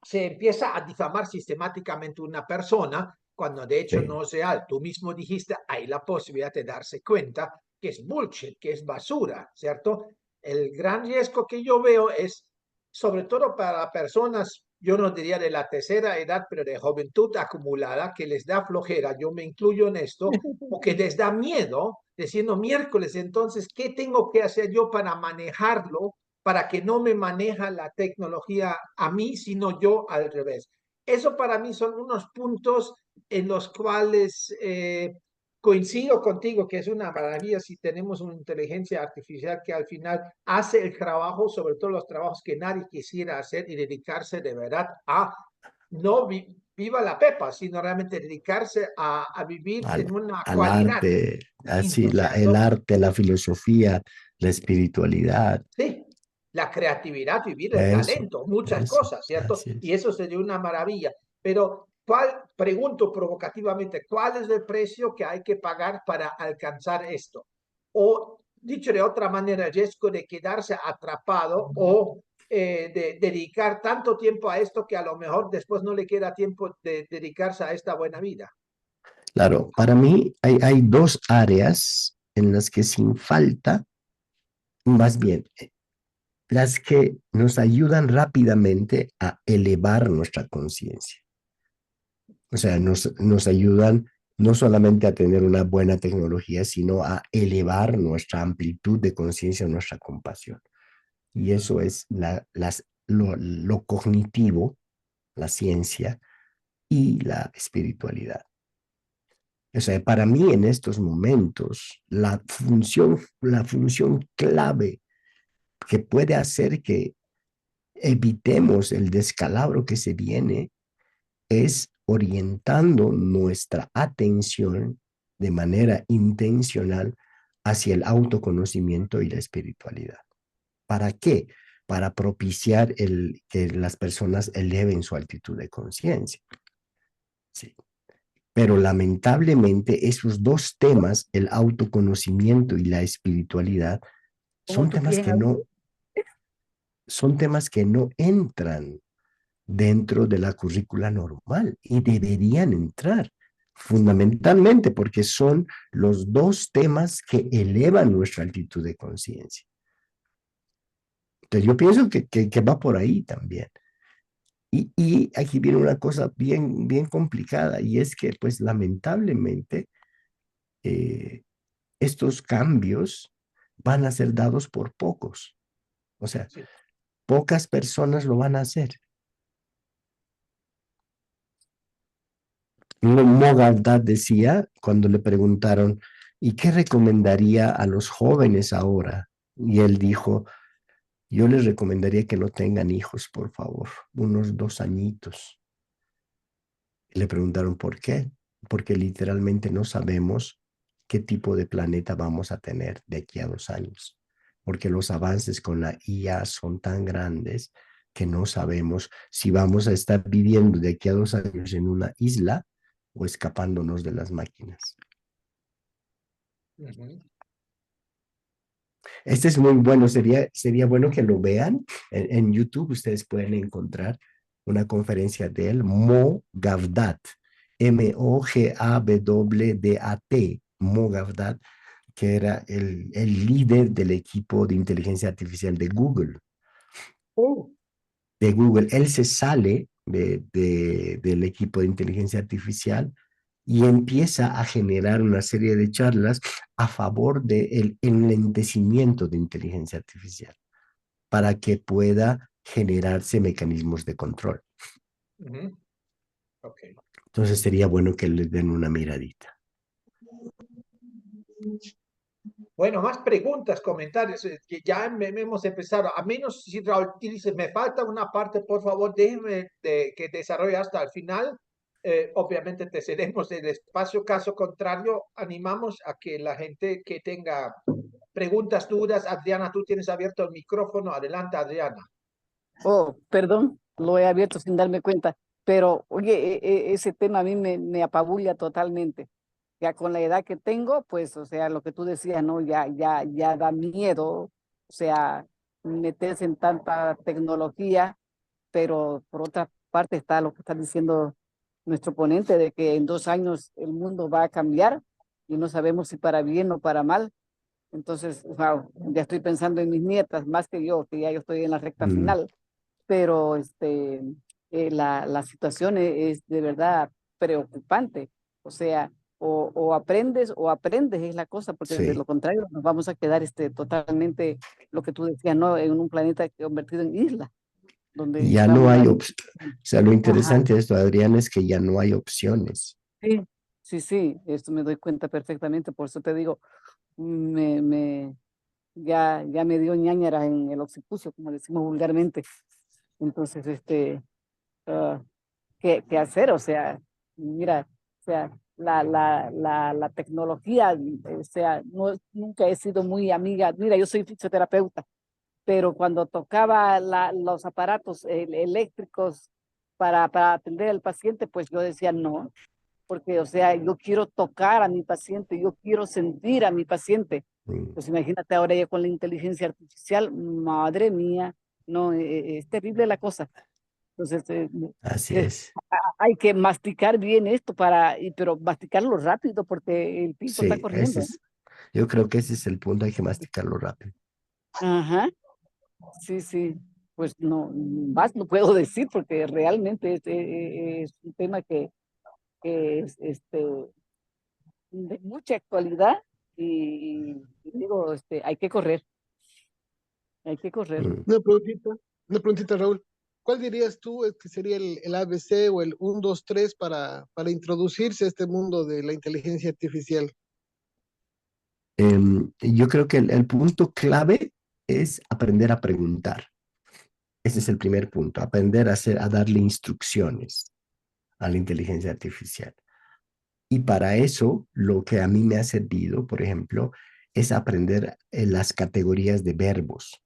se empieza a difamar sistemáticamente una persona cuando de hecho Sí. no es real. Tú mismo dijiste, hay la posibilidad de darse cuenta que es bullshit, que es basura, ¿cierto? El gran riesgo que yo veo es, sobre todo para personas, yo no diría de la tercera edad, pero de juventud acumulada, que les da flojera, yo me incluyo en esto, o que les da miedo, diciendo miércoles, entonces, ¿qué tengo que hacer yo para manejarlo para que no me maneja la tecnología a mí, sino yo al revés? Eso para mí son unos puntos en los cuales coincido contigo que es una maravilla si tenemos una inteligencia artificial que al final hace el trabajo, sobre todo los trabajos que nadie quisiera hacer y dedicarse de verdad a no viva la pepa, sino realmente dedicarse a vivir Al, en una al cualidad arte, así, distinta, el ¿cierto? arte, la filosofía, la espiritualidad. Sí, la creatividad, vivir el Eso, talento, muchas eso, cosas, ¿cierto? así Y es. eso sería una maravilla. Pero, pregunto provocativamente, ¿cuál es el precio que hay que pagar para alcanzar esto? O, dicho de otra manera, el riesgo de quedarse atrapado o de dedicar tanto tiempo a esto que a lo mejor después no le queda tiempo de dedicarse a esta buena vida. Claro, para mí hay dos áreas en las que sin falta, más bien, las que nos ayudan rápidamente a elevar nuestra conciencia. O sea, nos ayudan no solamente a tener una buena tecnología, sino a elevar nuestra amplitud de conciencia, nuestra compasión. Y eso es lo cognitivo, la ciencia y la espiritualidad. O sea, para mí en estos momentos, la función clave que puede hacer que evitemos el descalabro que se viene es orientando nuestra atención de manera intencional hacia el autoconocimiento y la espiritualidad. ¿Para qué? Para propiciar que las personas eleven su altitud de conciencia. Sí. Pero lamentablemente esos dos temas, el autoconocimiento y la espiritualidad, Como son tu temas pie en que algo. no, son temas que no entran dentro de la currícula normal y deberían entrar fundamentalmente porque son los dos temas que elevan nuestra altitud de conciencia. Entonces yo pienso que va por ahí también. Y aquí viene una cosa bien, bien complicada y es que pues lamentablemente estos cambios van a ser dados por pocos. O sea, Sí. pocas personas lo van a hacer. Mogavdad decía cuando le preguntaron, ¿y qué recomendaría a los jóvenes ahora? Y él dijo, yo les recomendaría que no tengan hijos, por favor, unos 2 añitos. Y le preguntaron, ¿por qué? Porque literalmente no sabemos qué tipo de planeta vamos a tener de aquí a 2 años. Porque los avances con la IA son tan grandes que no sabemos si vamos a estar viviendo de aquí a 2 años en una isla o escapándonos de las máquinas. Ujú. Este es muy bueno, sería bueno que lo vean. En YouTube ustedes pueden encontrar una conferencia de él, Mo Gavdat, Mogawdat, Mo Gavdat, que era el líder del equipo de inteligencia artificial de Google. Oh, Él se sale del equipo de inteligencia artificial y empieza a generar una serie de charlas a favor del enlentecimiento de inteligencia artificial para que pueda generarse mecanismos de control. ujú. Ok. Entonces sería bueno que les den una miradita. Bueno, más preguntas, comentarios, que ya hemos empezado. A menos si Raúl dice, me falta una parte, por favor, déjeme que desarrolle hasta el final. Obviamente te cedemos el espacio. Caso contrario, animamos a que la gente que tenga preguntas, dudas. Adriana, tú tienes abierto el micrófono. Adelante, Adriana. Oh, perdón, lo he abierto sin darme cuenta, pero oye, ese tema a mí me apabulla totalmente. Ya con la edad que tengo, pues, o sea, lo que tú decías, ¿no? Ya da miedo, o sea, meterse en tanta tecnología, pero por otra parte está lo que está diciendo nuestro ponente de que en 2 años el mundo va a cambiar y no sabemos si para bien o para mal. Entonces, wow, ya estoy pensando en mis nietas, más que yo, que ya yo estoy en la recta Mm, final, pero la situación es de verdad preocupante. O sea, o aprendes es la cosa, porque de sí. lo contrario nos vamos a quedar totalmente, lo que tú decías, ¿no? En un planeta convertido en isla, donde Ya no vamos hay a... opciones. O sea, lo Ajá, interesante de esto, Adrián, es que ya no hay opciones. sí, sí, sí, esto me doy cuenta perfectamente, por eso te digo, me, ya me dio ñáñaras en el occipucio, como decimos vulgarmente. Entonces, ah, ¿qué hacer? O sea, mira, o sea, la tecnología, o sea, no, nunca he sido muy amiga. Mira, yo soy fisioterapeuta, pero cuando tocaba los aparatos eléctricos para atender al paciente, pues yo decía no, porque, o sea, yo quiero tocar a mi paciente, yo quiero sentir a mi paciente. Mm, Pues imagínate ahora ya con la inteligencia artificial, madre mía, no, es terrible la cosa. Entonces, así eh, es. hay que masticar bien esto pero masticarlo rápido porque el tiempo está Sí, corriendo. yo creo que ese es el punto, hay que masticarlo rápido. Ajá, sí, sí. Pues no, más no puedo decir porque realmente es un tema que es de mucha actualidad y digo, hay que correr, hay que correr. Mm. Una preguntita, Raúl. ¿Cuál dirías tú que sería el ABC o el 1, 2, 3 para introducirse a este mundo de la inteligencia artificial? Yo creo que el punto clave es aprender a preguntar. Ese es el primer punto, aprender a darle instrucciones a la inteligencia artificial. Y para eso, lo que a mí me ha servido, por ejemplo, es aprender las categorías de verbos,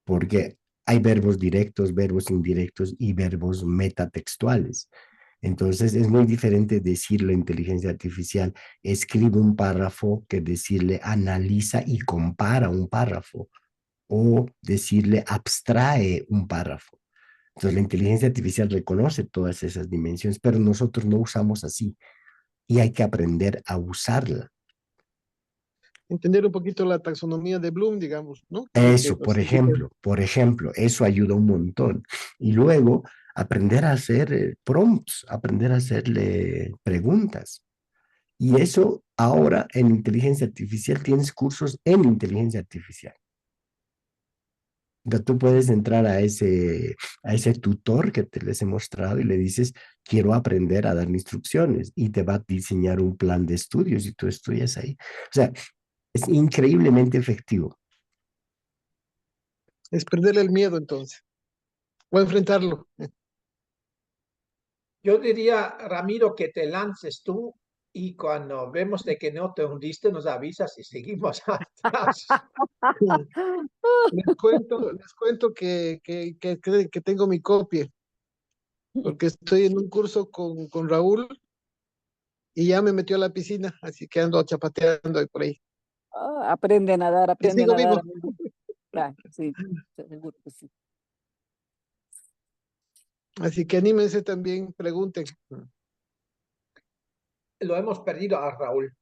porque hay verbos directos, verbos indirectos y verbos metatextuales. Entonces es muy diferente decirle a inteligencia artificial, escribe un párrafo, que decirle analiza y compara un párrafo o decirle abstrae un párrafo. Entonces la inteligencia artificial reconoce todas esas dimensiones, pero nosotros no usamos así y hay que aprender a usarla. Entender un poquito la taxonomía de Bloom, digamos, ¿no? Que Eso, nos indica. por ejemplo, eso ayuda un montón. Y luego aprender a hacer prompts, aprender a hacerle preguntas. Y eso ahora en inteligencia artificial tienes cursos en inteligencia artificial. Tú puedes entrar a ese tutor que te les he mostrado y le dices, quiero aprender a dar instrucciones y te va a diseñar un plan de estudios y tú estudias ahí. O sea, es increíblemente efectivo. Es perderle el miedo entonces, o enfrentarlo. Yo diría, Ramiro, que te lances tú y cuando vemos de que no te hundiste, nos avisas y seguimos atrás. Les cuento que tengo mi copia, porque estoy en un curso con Raúl y ya me metió a la piscina, así que ando chapateando ahí por ahí. Aprende Y a sigo nadar, vivo. amigo. Claro, sí, seguro que sí. Así que anímense también, pregunten. Lo hemos perdido a Raúl,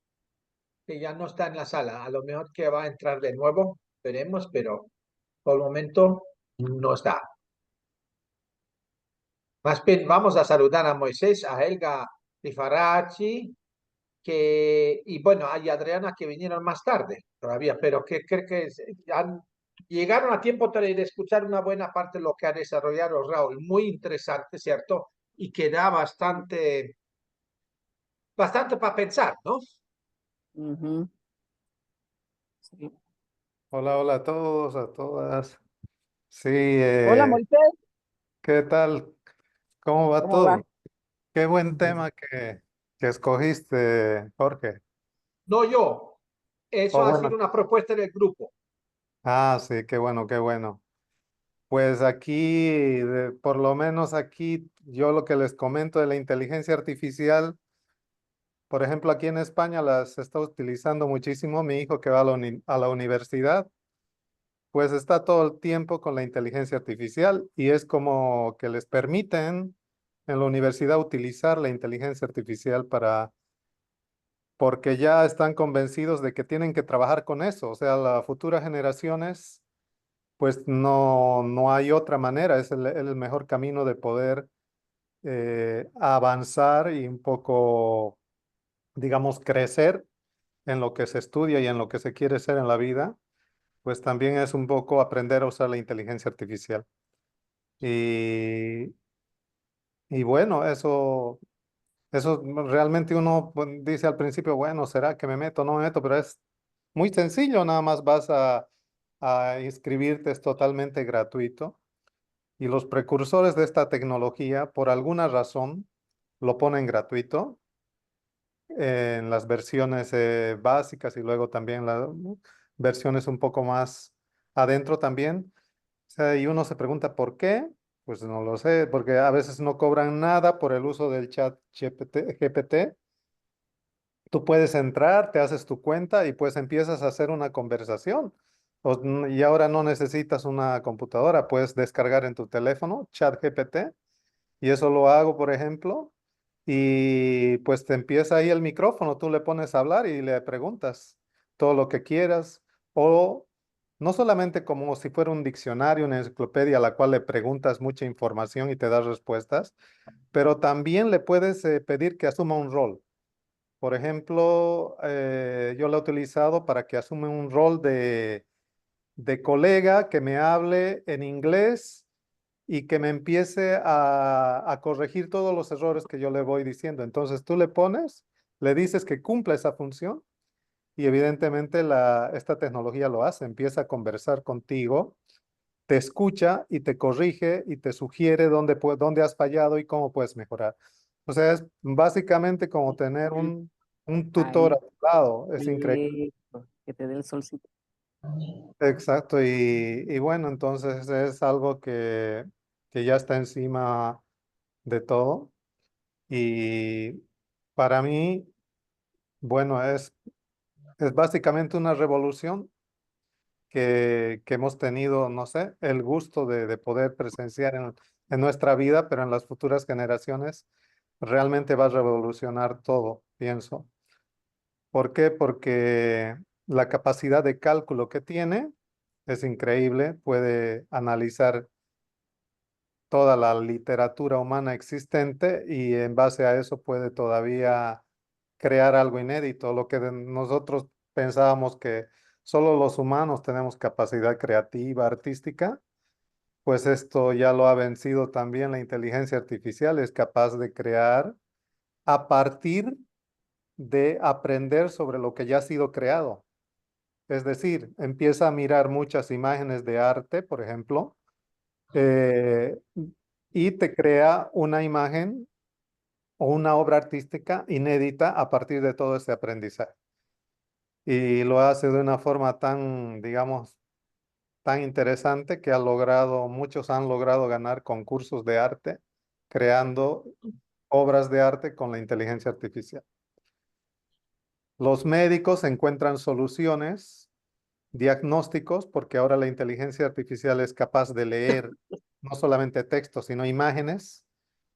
que ya no está en la sala. A lo mejor que va a entrar de nuevo, veremos, pero por el momento no está. Más bien, vamos a saludar a Moisés, a Helga Rifarachi, y bueno, hay Adriana que vinieron más tarde todavía, pero que creo que llegaron a tiempo de escuchar una buena parte de lo que ha desarrollado Raúl. Muy interesante, ¿cierto? Y que da bastante para pensar, ¿no? Ujú, sí. Hola, hola a todos, a todas. Sí, Hola, Moisés, ¿qué tal? ¿Cómo va ¿cómo va? todo? Qué buen tema que escogiste, Jorge. No yo. Eso Oh, ha sido bueno. una propuesta del grupo. Ah, sí, qué bueno, qué bueno. Pues aquí, por lo menos aquí, yo lo que les comento de la inteligencia artificial, por ejemplo, aquí en España las está utilizando muchísimo mi hijo que va a a la universidad. Pues está todo el tiempo con la inteligencia artificial y es como que les permiten en la universidad utilizar la inteligencia artificial porque ya están convencidos de que tienen que trabajar con eso. O sea, las futuras generaciones, pues no hay otra manera, es el mejor camino de poder avanzar y un poco, digamos, crecer en lo que se estudia y en lo que se quiere ser en la vida, pues también es un poco aprender a usar la inteligencia artificial. Y, y bueno, eso realmente uno dice al principio, bueno, ¿será que me meto? No me meto, pero es muy sencillo, nada más vas a inscribirte, es totalmente gratuito. Y los precursores de esta tecnología, por alguna razón, lo ponen gratuito en las versiones básicas y luego también las versiones un poco más adentro también. O sea, y uno se pregunta por qué, pues no lo sé, porque a veces no cobran nada por el uso del chat GPT. Tú puedes entrar, te haces tu cuenta y pues empiezas a hacer una conversación. Y ahora no necesitas una computadora, puedes descargar en tu teléfono chat GPT y eso lo hago, por ejemplo, y pues te empieza ahí el micrófono, tú le pones a hablar y le preguntas todo lo que quieras, o no solamente como si fuera un diccionario, una enciclopedia a la cual le preguntas mucha información y te das respuestas, pero también le puedes pedir que asuma un rol. Por ejemplo, yo lo he utilizado para que asume un rol de colega que me hable en inglés y que me empiece a corregir todos los errores que yo le voy diciendo. Entonces tú le pones, le dices que cumpla esa función y evidentemente esta tecnología lo hace, empieza a conversar contigo, te escucha y te corrige y te sugiere dónde has fallado y cómo puedes mejorar. O sea, es básicamente como tener un tutor a Ahí, tu lado, es increíble. que te dé el solcito. Exacto, y bueno, entonces es algo que ya está encima de todo. Y para mí, bueno, es básicamente una revolución que hemos tenido, no sé, el gusto de poder presenciar en nuestra vida, pero en las futuras generaciones realmente va a revolucionar todo, pienso. ¿Por qué? Porque la capacidad de cálculo que tiene es increíble, puede analizar toda la literatura humana existente y en base a eso puede todavía crear algo inédito, lo que nosotros pensábamos que solo los humanos tenemos capacidad creativa, artística, pues esto ya lo ha vencido también la inteligencia artificial, es capaz de crear a partir de aprender sobre lo que ya ha sido creado. Es decir, empieza a mirar muchas imágenes de arte, por ejemplo, eh, y te crea una imagen o una obra artística inédita a partir de todo ese aprendizaje. Y lo hace de una forma tan, digamos, tan interesante que muchos han logrado ganar concursos de arte creando obras de arte con la inteligencia artificial. Los médicos encuentran soluciones, diagnósticos, porque ahora la inteligencia artificial es capaz de leer no solamente textos, sino imágenes.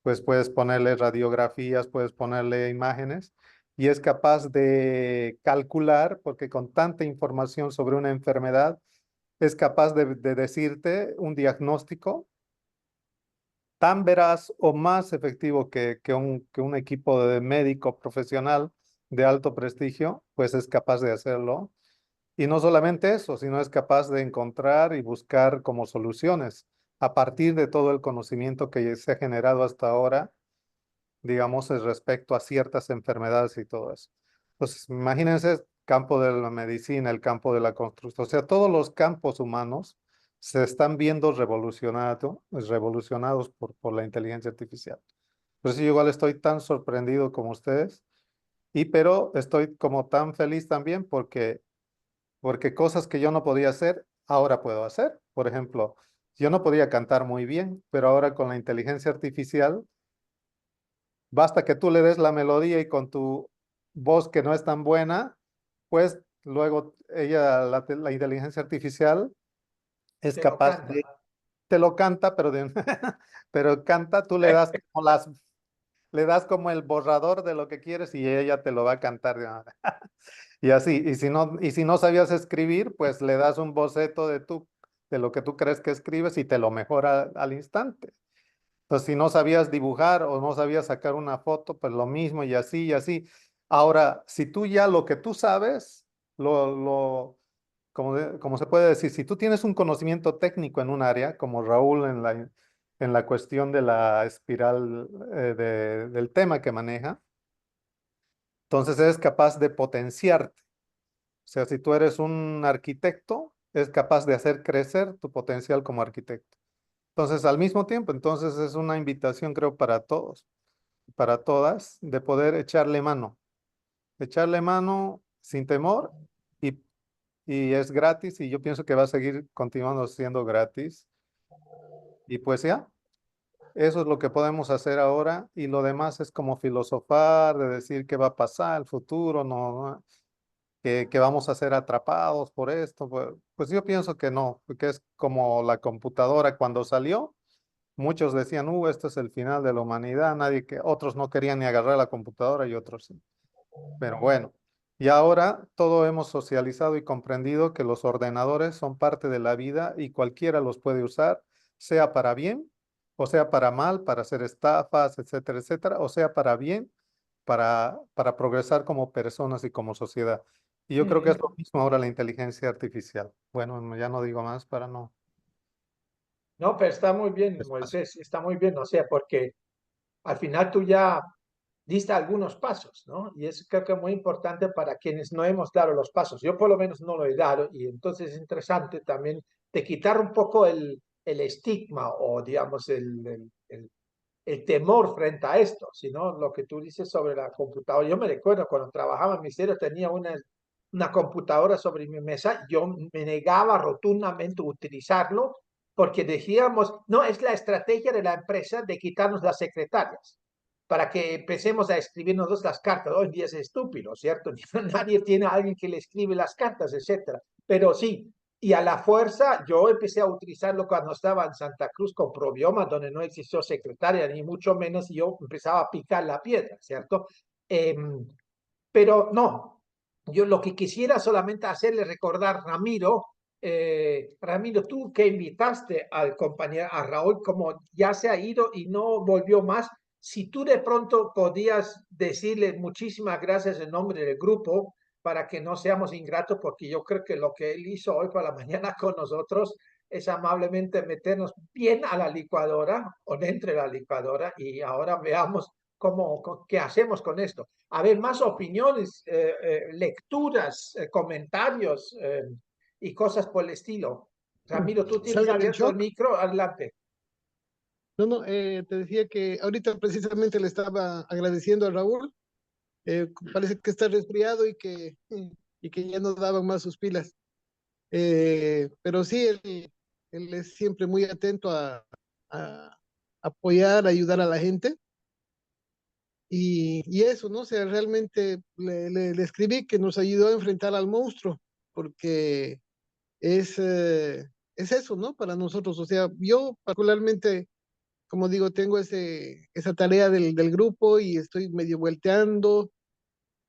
Pues puedes ponerle radiografías, puedes ponerle imágenes y es capaz de calcular, porque con tanta información sobre una enfermedad, es capaz de decirte un diagnóstico tan veraz o más efectivo que un equipo de médico profesional de alto prestigio, pues es capaz de hacerlo. Y no solamente eso, sino es capaz de encontrar y buscar como soluciones a partir de todo el conocimiento que se ha generado hasta ahora, digamos, respecto a ciertas enfermedades y todo eso. Entonces, imagínense el campo de la medicina, el campo de la construcción, o sea, todos los campos humanos se están viendo revolucionados por la inteligencia artificial. Por eso yo igual estoy tan sorprendido como ustedes, pero estoy como tan feliz también porque cosas que yo no podía hacer, ahora puedo hacer. Por ejemplo, yo no podía cantar muy bien, pero ahora con la inteligencia artificial, basta que tú le des la melodía y con tu voz que no es tan buena, pues luego la inteligencia artificial es Te lo capaz canta. de, te lo canta, pero, pero canta, tú le das como el borrador de lo que quieres y ella te lo va a cantar. Y así, y si no sabías escribir, pues le das un boceto de lo que tú crees que escribes y te lo mejora al instante. Entonces, si no sabías dibujar o no sabías sacar una foto, pues lo mismo y así y así. Ahora, si tú ya lo que tú sabes, como se puede decir, si tú tienes un conocimiento técnico en un área, como Raúl en la cuestión de la espiral del tema que maneja, entonces eres capaz de potenciarte. O sea, si tú eres un arquitecto, es capaz de hacer crecer tu potencial como arquitecto. Entonces, al mismo tiempo, entonces es una invitación, creo, para todos, para todas, de poder echarle mano sin temor y, y es gratis y yo pienso que va a seguir continuando siendo gratis. Y pues ya, eso es lo que podemos hacer ahora y lo demás es como filosofar, de decir qué va a pasar, el futuro, no, que vamos a ser atrapados por esto. Pues yo pienso que no, porque es como la computadora cuando salió. Muchos decían, este es el final de la humanidad, otros no querían ni agarrar la computadora y otros sí. Pero bueno, y ahora todo hemos socializado y comprendido que los ordenadores son parte de la vida y cualquiera los puede usar, sea para bien o sea para mal, para hacer estafas, etcétera, etcétera, o sea para bien, para progresar como personas y como sociedad. Y yo creo que es lo mismo ahora la inteligencia artificial. Bueno, ya no digo más para no. No, pero está muy bien, Espacio. Moisés, está muy bien, o sea, porque al final tú ya diste algunos pasos, ¿no? Y eso creo que es muy importante para quienes no hemos dado los pasos. Yo por lo menos no lo he dado y entonces es interesante también de quitar un poco el estigma o, digamos, el temor frente a esto, sino lo que tú dices sobre la computadora. Yo me recuerdo cuando trabajaba en el ministerio tenía una computadora sobre mi mesa, yo me negaba rotundamente a utilizarlo porque decíamos, no, es la estrategia de la empresa de quitarnos las secretarias para que empecemos a escribirnos las cartas. Hoy en día es estúpido, ¿cierto? Nadie tiene a alguien que le escribe las cartas, etcétera. Pero sí, y a la fuerza yo empecé a utilizarlo cuando estaba en Santa Cruz con Probioma, donde no existió secretaria, ni mucho menos, y yo empezaba a picar la piedra, ¿cierto? Pero no, yo lo que quisiera solamente hacerle recordar, Ramiro, Ramiro, tú que invitaste al compañero, a Raúl, como ya se ha ido y no volvió más, si tú de pronto podías decirle muchísimas gracias en nombre del grupo para que no seamos ingratos, porque yo creo que lo que él hizo hoy por la mañana con nosotros es amablemente meternos bien a la licuadora o dentro de la licuadora y ahora veamos qué hacemos con esto. A ver, más opiniones, lecturas, comentarios y cosas por el estilo. Ramiro, tú tienes ¿Salgan del abierto el shock? micro, adelante. No, no, te decía que ahorita precisamente le estaba agradeciendo a Raúl. Parece que está resfriado y que ya no daban más sus pilas. Pero sí, él es siempre muy atento a apoyar, a ayudar a la gente. Y eso, ¿no? O sea, realmente le escribí que nos ayudó a enfrentar al monstruo, porque es, eh, es eso, ¿no? Para nosotros. O sea, yo particularmente, como digo, tengo esa tarea del grupo y estoy medio volteando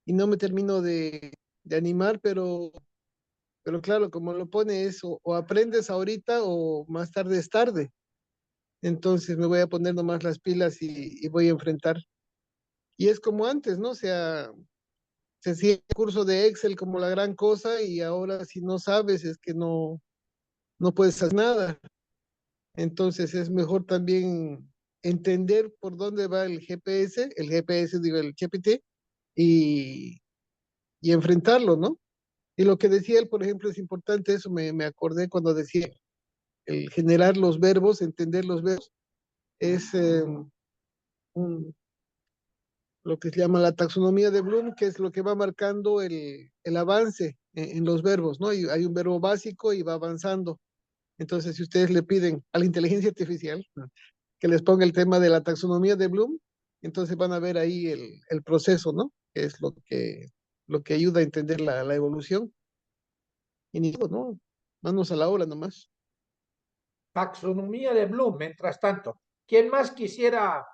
y no me termino de animar, pero claro, como lo pone es o aprendes ahorita o más tarde es tarde. Entonces me voy a poner nomás las pilas y voy a enfrentar. Y es como antes, ¿no? O sea, se hacía el curso de Excel como la gran cosa y ahora si no sabes es que no puedes hacer nada. Entonces es mejor también entender por dónde va el GPS digo, el GPT, y, y enfrentarlo, ¿no? Y lo que decía él, por ejemplo, es importante, eso me acordé cuando decía, el generar los verbos, entender los verbos, es un, lo que se llama la taxonomía de Bloom, que es lo que va marcando el avance en los verbos, ¿no? Y hay un verbo básico y va avanzando. Entonces, si ustedes le piden a la inteligencia artificial que les ponga el tema de la taxonomía de Bloom, entonces van a ver ahí el proceso, ¿no? Que es lo que ayuda a entender la evolución. Y ni modo, ¿no? Manos a la obra nomás. Taxonomía de Bloom, mientras tanto. ¿Quién más quisiera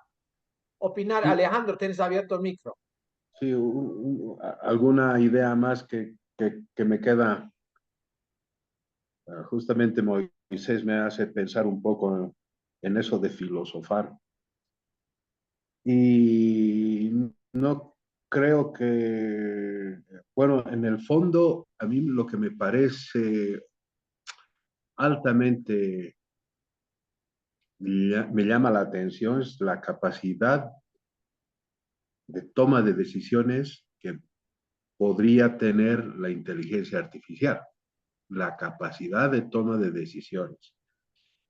opinar? Sí, Alejandro, tienes abierto el micro. sí, alguna idea más que me queda. Justamente Moisés me hace pensar un poco en eso de filosofar. Y no creo que, bueno, en el fondo, a mí lo que me parece altamente me llama la atención es la capacidad de toma de decisiones que podría tener la inteligencia artificial, la capacidad de toma de decisiones.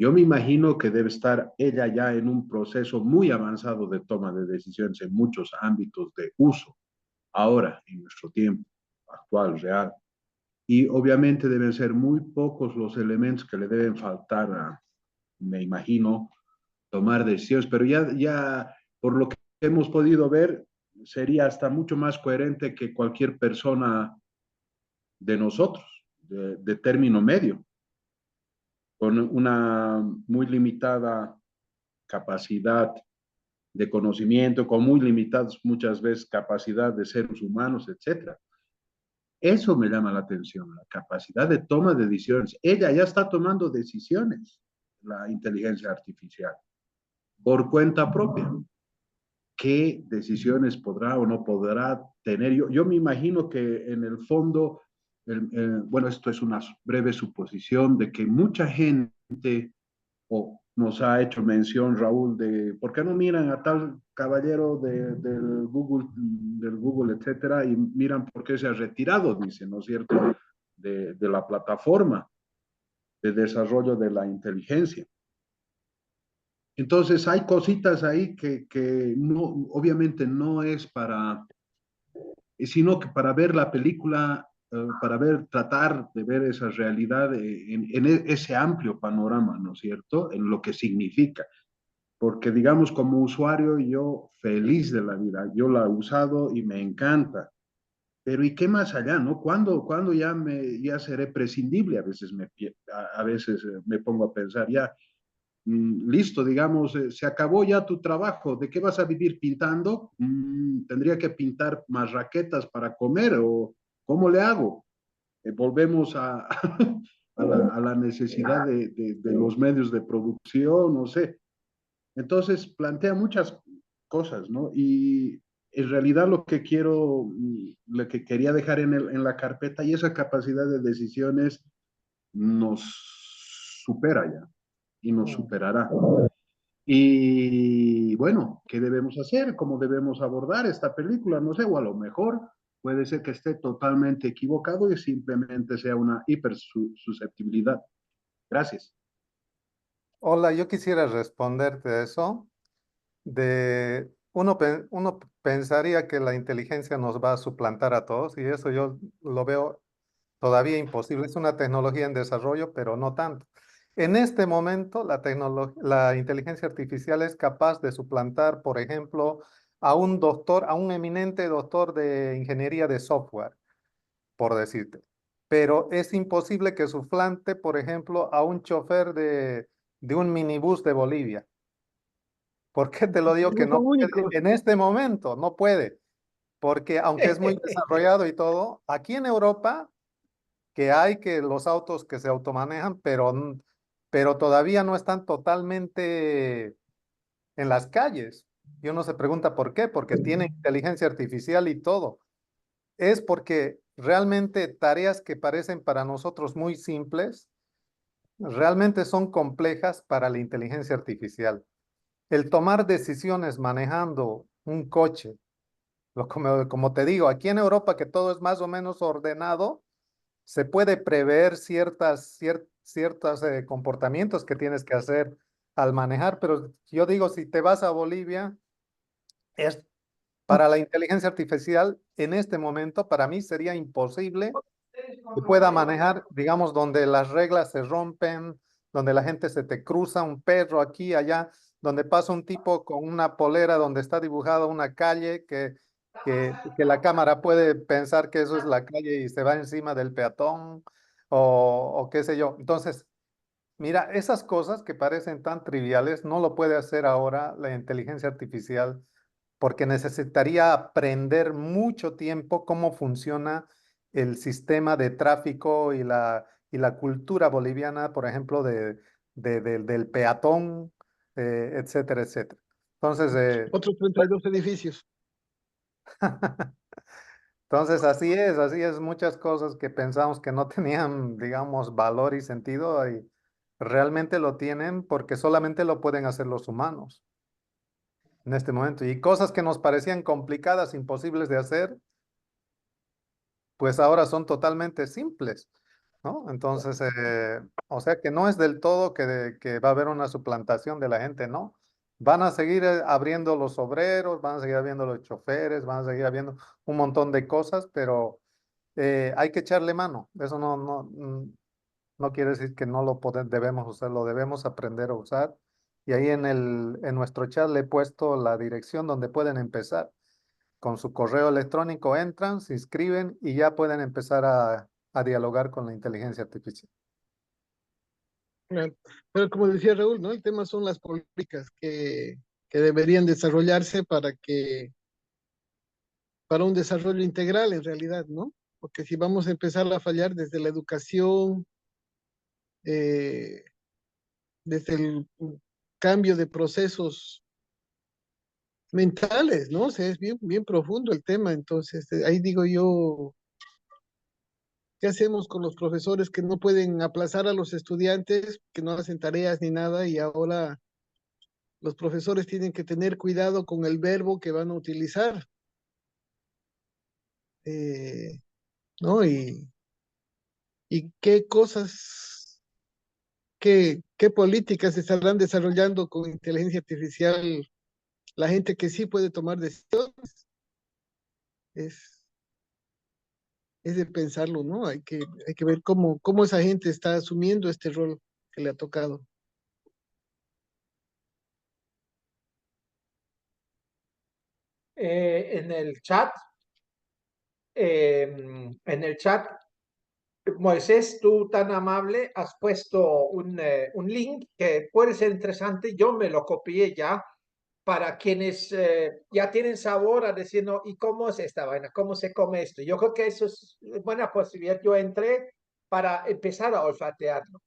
Yo me imagino que debe estar ella ya en un proceso muy avanzado de toma de decisiones en muchos ámbitos de uso, ahora, en nuestro tiempo actual, real. Y obviamente deben ser muy pocos los elementos que le deben faltar me imagino, tomar decisiones, pero ya por lo que hemos podido ver, sería hasta mucho más coherente que cualquier persona de nosotros, de término medio, con una muy limitada capacidad de conocimiento, con muy limitadas muchas veces capacidad de seres humanos, etcétera. Eso me llama la atención, la capacidad de toma de decisiones. Ella ya está tomando decisiones, la inteligencia artificial, por cuenta propia. ¿Qué decisiones podrá o no podrá tener? Yo me imagino que en el fondo, bueno, esto es una breve suposición de que mucha gente o nos ha hecho mención, Raúl, de por qué no miran a tal caballero del Google, etcétera, y miran por qué se ha retirado, dice, ¿no es cierto?, de la plataforma de desarrollo de la inteligencia. Entonces hay cositas ahí que no, obviamente no es para, sino que para ver la película, para ver, tratar de ver esa realidad en ese amplio panorama, ¿no es cierto?, en lo que significa. Porque digamos como usuario yo feliz de la vida, yo la he usado y me encanta. Pero ¿y qué más allá, no? ¿Cuándo ya seré prescindible? A veces me pongo a pensar, ya, listo, digamos, se acabó ya tu trabajo, ¿de qué vas a vivir pintando? ¿Tendría que pintar más raquetas para comer o cómo le hago? Volvemos a la necesidad de los medios de producción, no sé. Entonces plantea muchas cosas, ¿no? Y en realidad lo que quería dejar en la carpeta y esa capacidad de decisiones nos supera ya y nos superará. Y bueno, ¿qué debemos hacer? ¿Cómo debemos abordar esta película? No sé, o a lo mejor puede ser que esté totalmente equivocado y simplemente sea una hipersusceptibilidad. Gracias. Hola, yo quisiera responderte eso. Uno pensaría que la inteligencia nos va a suplantar a todos y eso yo lo veo todavía imposible. Es una tecnología en desarrollo, pero no tanto. En este momento, la inteligencia artificial es capaz de suplantar, por ejemplo, a un doctor, a un eminente doctor de ingeniería de software, por decirte. Pero es imposible que suplante, por ejemplo, a un chofer de un minibús de Bolivia. ¿Por qué te lo digo que No no son puede? únicos. En este momento no puede, porque aunque es muy desarrollado y todo, aquí en Europa que hay que los autos que se automanejan, pero todavía no están totalmente en las calles. Y uno se pregunta por qué, porque tiene inteligencia artificial y todo. Es porque realmente tareas que parecen para nosotros muy simples, realmente son complejas para la inteligencia artificial. El tomar decisiones manejando un coche, como te digo, aquí en Europa que todo es más o menos ordenado, se puede prever ciertos comportamientos que tienes que hacer al manejar, pero yo digo, si te vas a Bolivia, es para la inteligencia artificial en este momento, para mí sería imposible que pueda manejar, digamos, donde las reglas se rompen, donde la gente se te cruza, un perro aquí, allá, donde pasa un tipo con una polera donde está dibujada una calle que la cámara puede pensar que eso es la calle y se va encima del peatón o qué sé yo. Entonces, mira, esas cosas que parecen tan triviales no lo puede hacer ahora la inteligencia artificial porque necesitaría aprender mucho tiempo cómo funciona el sistema de tráfico y la cultura boliviana, por ejemplo, del peatón, etcétera, etcétera. Entonces, Otros 32 edificios. entonces así es, muchas cosas que pensamos que no tenían, digamos, valor y sentido, y realmente lo tienen porque solamente lo pueden hacer los humanos en este momento. Y cosas que nos parecían complicadas, imposibles de hacer, pues ahora son totalmente simples, ¿no? Entonces, o sea que no es del todo que va a haber una suplantación de la gente, ¿no? Van a seguir abriendo los obreros, van a seguir abriendo los choferes, van a seguir abriendo un montón de cosas, pero hay que echarle mano. Eso no quiere decir que no debemos usar, lo debemos aprender a usar. Y ahí en nuestro chat le he puesto la dirección donde pueden empezar. Con su correo electrónico entran, se inscriben y ya pueden empezar a dialogar con la inteligencia artificial. Claro. Pero como decía Raúl, ¿no? El tema son las políticas que deberían desarrollarse para un desarrollo integral en realidad, ¿no? Porque si vamos a empezar a fallar desde la educación, eh, desde el cambio de procesos mentales, ¿no? O sea, es bien, bien profundo el tema. Entonces, ahí digo yo, ¿qué hacemos con los profesores que no pueden aplazar a los estudiantes, que no hacen tareas ni nada y ahora los profesores tienen que tener cuidado con el verbo que van a utilizar, eh, ¿no? Y qué cosas, qué políticas se estarán desarrollando con inteligencia artificial, la gente que sí puede tomar decisiones, es, es de pensarlo, ¿no? Hay que ver cómo esa gente está asumiendo este rol que le ha tocado. En el chat en el chat. Moisés, tú tan amable, has puesto un link que puede ser interesante. Yo me lo copié ya para quienes ya tienen sabor a decir, no, ¿y cómo es esta vaina? ¿Cómo se come esto? Yo creo que eso es buena posibilidad. Yo entré para empezar a olfatearlo.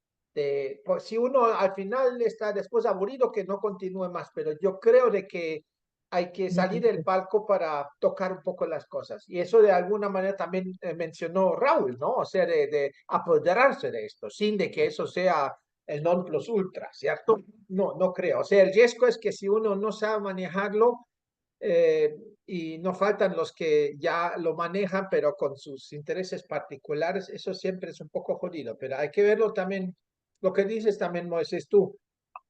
Pues si uno al final está después aburrido, que no continúe más, pero yo creo de que hay que salir del palco para tocar un poco las cosas. Y eso de alguna manera también mencionó Raúl, ¿no? O sea, de apoderarse de esto, sin de que eso sea el non plus ultra, ¿cierto? No, no creo. O sea, el riesgo es que si uno no sabe manejarlo, y no faltan los que ya lo manejan, pero con sus intereses particulares, eso siempre es un poco jodido, pero hay que verlo también, lo que dices también, Moisés, tú,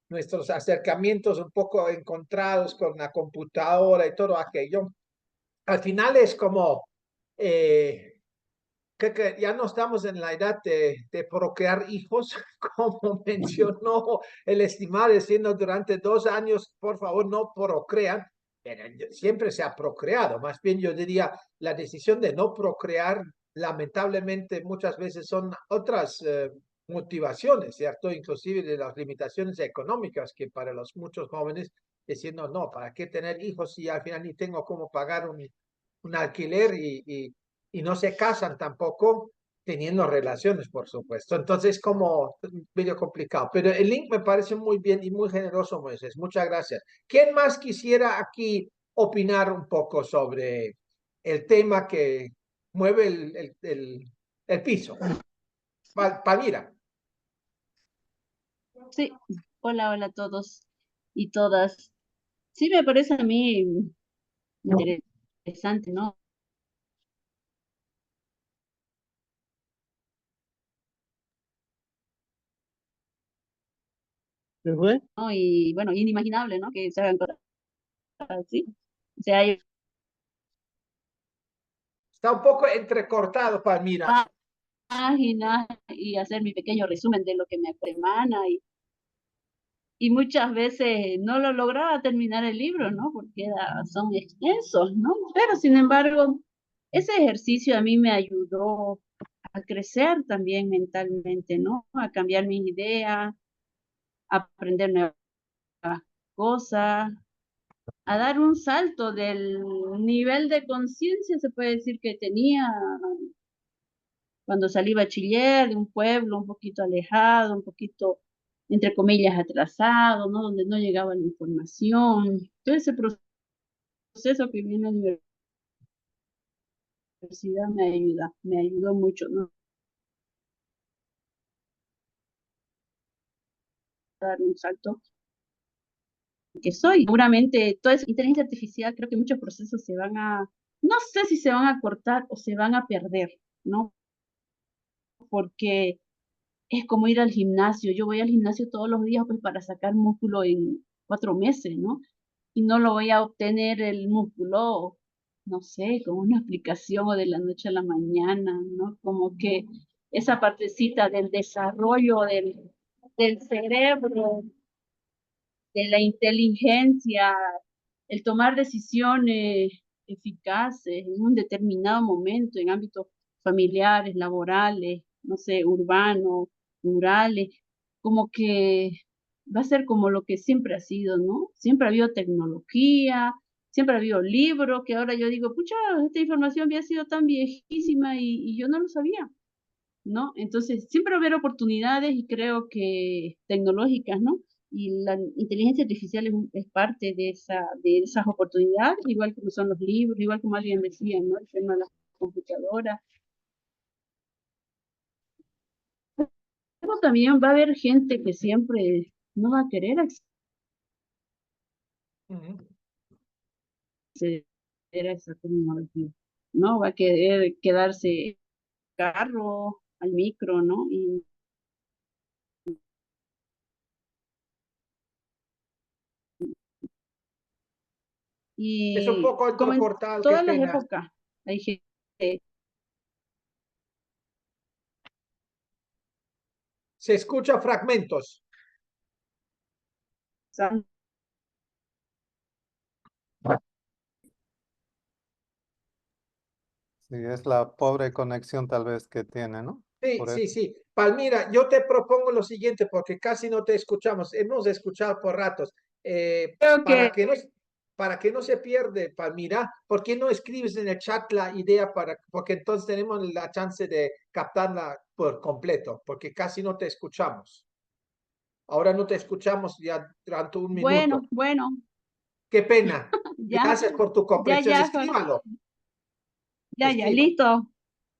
nuestros acercamientos un poco encontrados con la computadora y todo aquello. Al final es como que ya no estamos en la edad de procrear hijos, como mencionó el estimado, diciendo durante 2 años, por favor, no procrean. Pero siempre se ha procreado, más bien yo diría, la decisión de no procrear, lamentablemente muchas veces son otras motivaciones, ¿cierto? Inclusive de las limitaciones económicas que para los muchos jóvenes, diciendo, no, ¿para qué tener hijos si al final ni tengo cómo pagar un alquiler y no se casan tampoco teniendo relaciones, por supuesto. Entonces, como medio complicado. Pero el link me parece muy bien y muy generoso, Moisés. Muchas gracias. ¿Quién más quisiera aquí opinar un poco sobre el tema que mueve el piso? Palmira. Sí, hola, hola a todos y todas. Sí, me parece a mí interesante, ¿no? ¿Se fue? ¿No? Y bueno, inimaginable, ¿no? Que se hagan cosas así. O sea, hay Está un poco entrecortado, Palmira. páginas y hacer mi pequeño resumen de lo que me semana y muchas veces no lo lograba terminar el libro, ¿no? Porque son extensos, ¿no? Pero sin embargo, ese ejercicio a mí me ayudó a crecer también mentalmente, ¿no? A cambiar mis ideas, a aprender nuevas cosas, a dar un salto del nivel de conciencia, se puede decir que tenía cuando salí bachiller de un pueblo un poquito alejado, un poquito, entre comillas, atrasado, ¿no? Donde no llegaba la información. Todo ese proceso que viene a la universidad me ayudó mucho, ¿no? A dar un salto que soy. Seguramente toda esa inteligencia artificial, creo que muchos procesos se van no sé si se van a cortar o se van a perder, ¿no? Porque es como ir al gimnasio. Yo voy al gimnasio todos los días pues para sacar músculo en 4 meses, ¿no? Y no lo voy a obtener el músculo, no sé, con una aplicación o de la noche a la mañana, ¿no? Como que esa partecita del desarrollo del cerebro, de la inteligencia, el tomar decisiones eficaces en un determinado momento, en ámbitos familiares, laborales, no sé, urbanos, rurales, como que va a ser como lo que siempre ha sido, ¿no? Siempre ha habido tecnología, siempre ha habido libros, que ahora yo digo, pucha, esta información había sido tan viejísima y yo no lo sabía, ¿no? Entonces, siempre va a haber oportunidades y creo que tecnológicas, ¿no? Y la inteligencia artificial es parte de esas oportunidades, igual como son los libros, igual como alguien decía, ¿no? El tema de las computadoras. Pero también va a haber gente que siempre no va a querer Ujú. acceder a esa tecnología, ¿no? Va a querer quedarse al carro, al micro, ¿no? Es un poco Como en entrecortado, qué todas las pena. épocas, hay gente. Se escucha fragmentos. Sí, es la pobre conexión tal vez que tiene, ¿no? Sí, Por sí, eso. sí. Palmira, yo te propongo lo siguiente porque casi no te escuchamos. Hemos escuchado por ratos. Eh, Creo para que, que no, para que no se pierde, Palmira, ¿por qué no escribes en el chat la idea para, porque entonces tenemos la chance de captarla por completo, porque casi no te escuchamos. Ahora no te escuchamos ya durante un minuto. bueno, Qué pena. ya, Gracias por tu comprensión. ya, Escríbalo, ya, escriba. listo,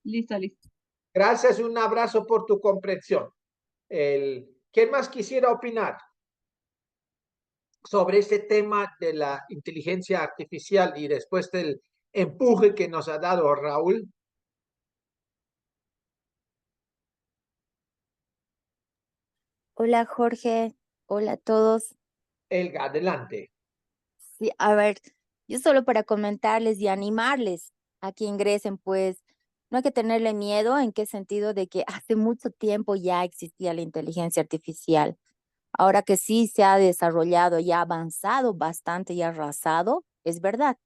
listo, listo. Gracias, un abrazo por tu comprensión. ¿Quién más quisiera opinar sobre este tema de la inteligencia artificial y después del empuje que nos ha dado Raúl? Hola Jorge, hola a todos. Elga, adelante. Sí, a ver, yo solo para comentarles y animarles a que ingresen, pues no hay que tenerle miedo. ¿En qué sentido? De que hace mucho tiempo ya existía la inteligencia artificial. Ahora que sí se ha desarrollado y ha avanzado bastante y ha arrasado, es verdad.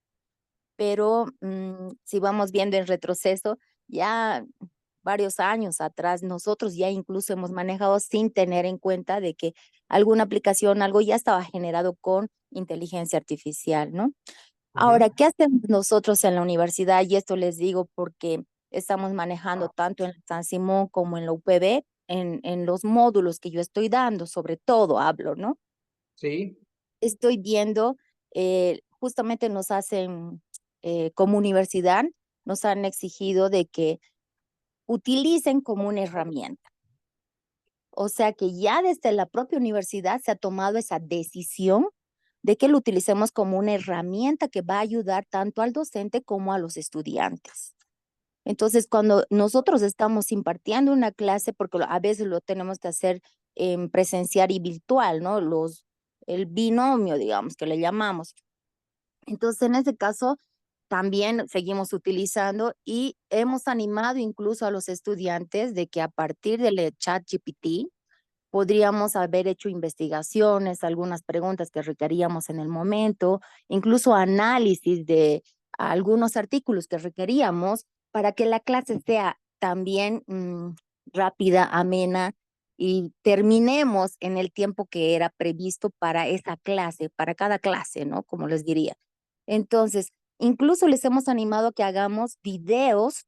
Pero si vamos viendo en retroceso, ya varios años atrás, nosotros ya incluso hemos manejado sin tener en cuenta de que alguna aplicación, algo ya estaba generado con inteligencia artificial, ¿no? Ujú. Ahora, ¿qué hacemos nosotros en la universidad? Y esto les digo porque estamos manejando tanto en San Simón como en la UPB, en los módulos que yo estoy dando, sobre todo hablo, ¿no? Sí, Estoy viendo, justamente nos hacen, como universidad, nos han exigido de que utilicen como una herramienta. O sea que ya desde la propia universidad se ha tomado esa decisión de que lo utilicemos como una herramienta que va a ayudar tanto al docente como a los estudiantes. Entonces, cuando nosotros estamos impartiendo una clase, porque a veces lo tenemos que hacer en presencial y virtual, ¿no? El binomio, digamos, que le llamamos. Entonces, en ese caso, también seguimos utilizando y hemos animado incluso a los estudiantes de que a partir del chat GPT podríamos haber hecho investigaciones, algunas preguntas que requeríamos en el momento, incluso análisis de algunos artículos que requeríamos para que la clase sea también rápida, amena y terminemos en el tiempo que era previsto para esa clase, para cada clase, ¿no? Como les diría. Entonces, incluso les hemos animado a que hagamos videos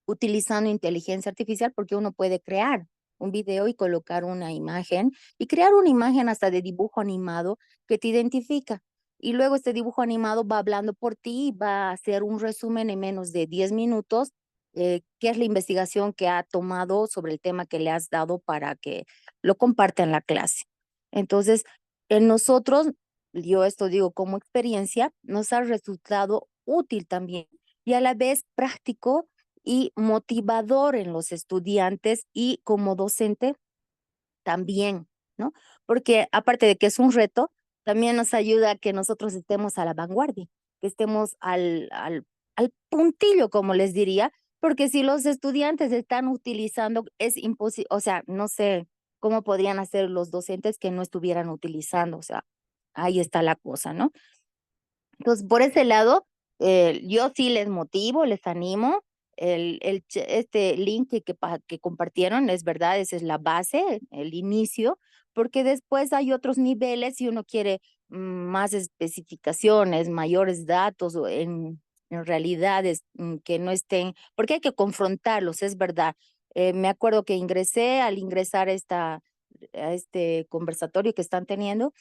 utilizando inteligencia artificial porque uno puede crear un video y colocar una imagen y crear una imagen hasta de dibujo animado que te identifica. Y luego este dibujo animado va hablando por ti y va a hacer un resumen en menos de 10 minutos, qué es la investigación que ha tomado sobre el tema que le has dado para que lo comparta en la clase. Entonces, en nosotros, yo esto digo como experiencia, nos ha resultado útil también y a la vez práctico y motivador en los estudiantes y como docente también, ¿no? Porque aparte de que es un reto, también nos ayuda a que nosotros estemos a la vanguardia, que estemos al puntillo, como les diría, porque si los estudiantes están utilizando, es imposible, o sea, no sé cómo podrían hacer los docentes que no estuvieran utilizando, o sea, ahí está la cosa, ¿no? Entonces, por ese lado, yo sí les motivo, les animo. Este link que compartieron es verdad, esa es la base, el inicio, porque después hay otros niveles si uno quiere más especificaciones, mayores datos o en realidades que no estén, porque hay que confrontarlos, es verdad. Me acuerdo que al ingresar a este conversatorio que están teniendo,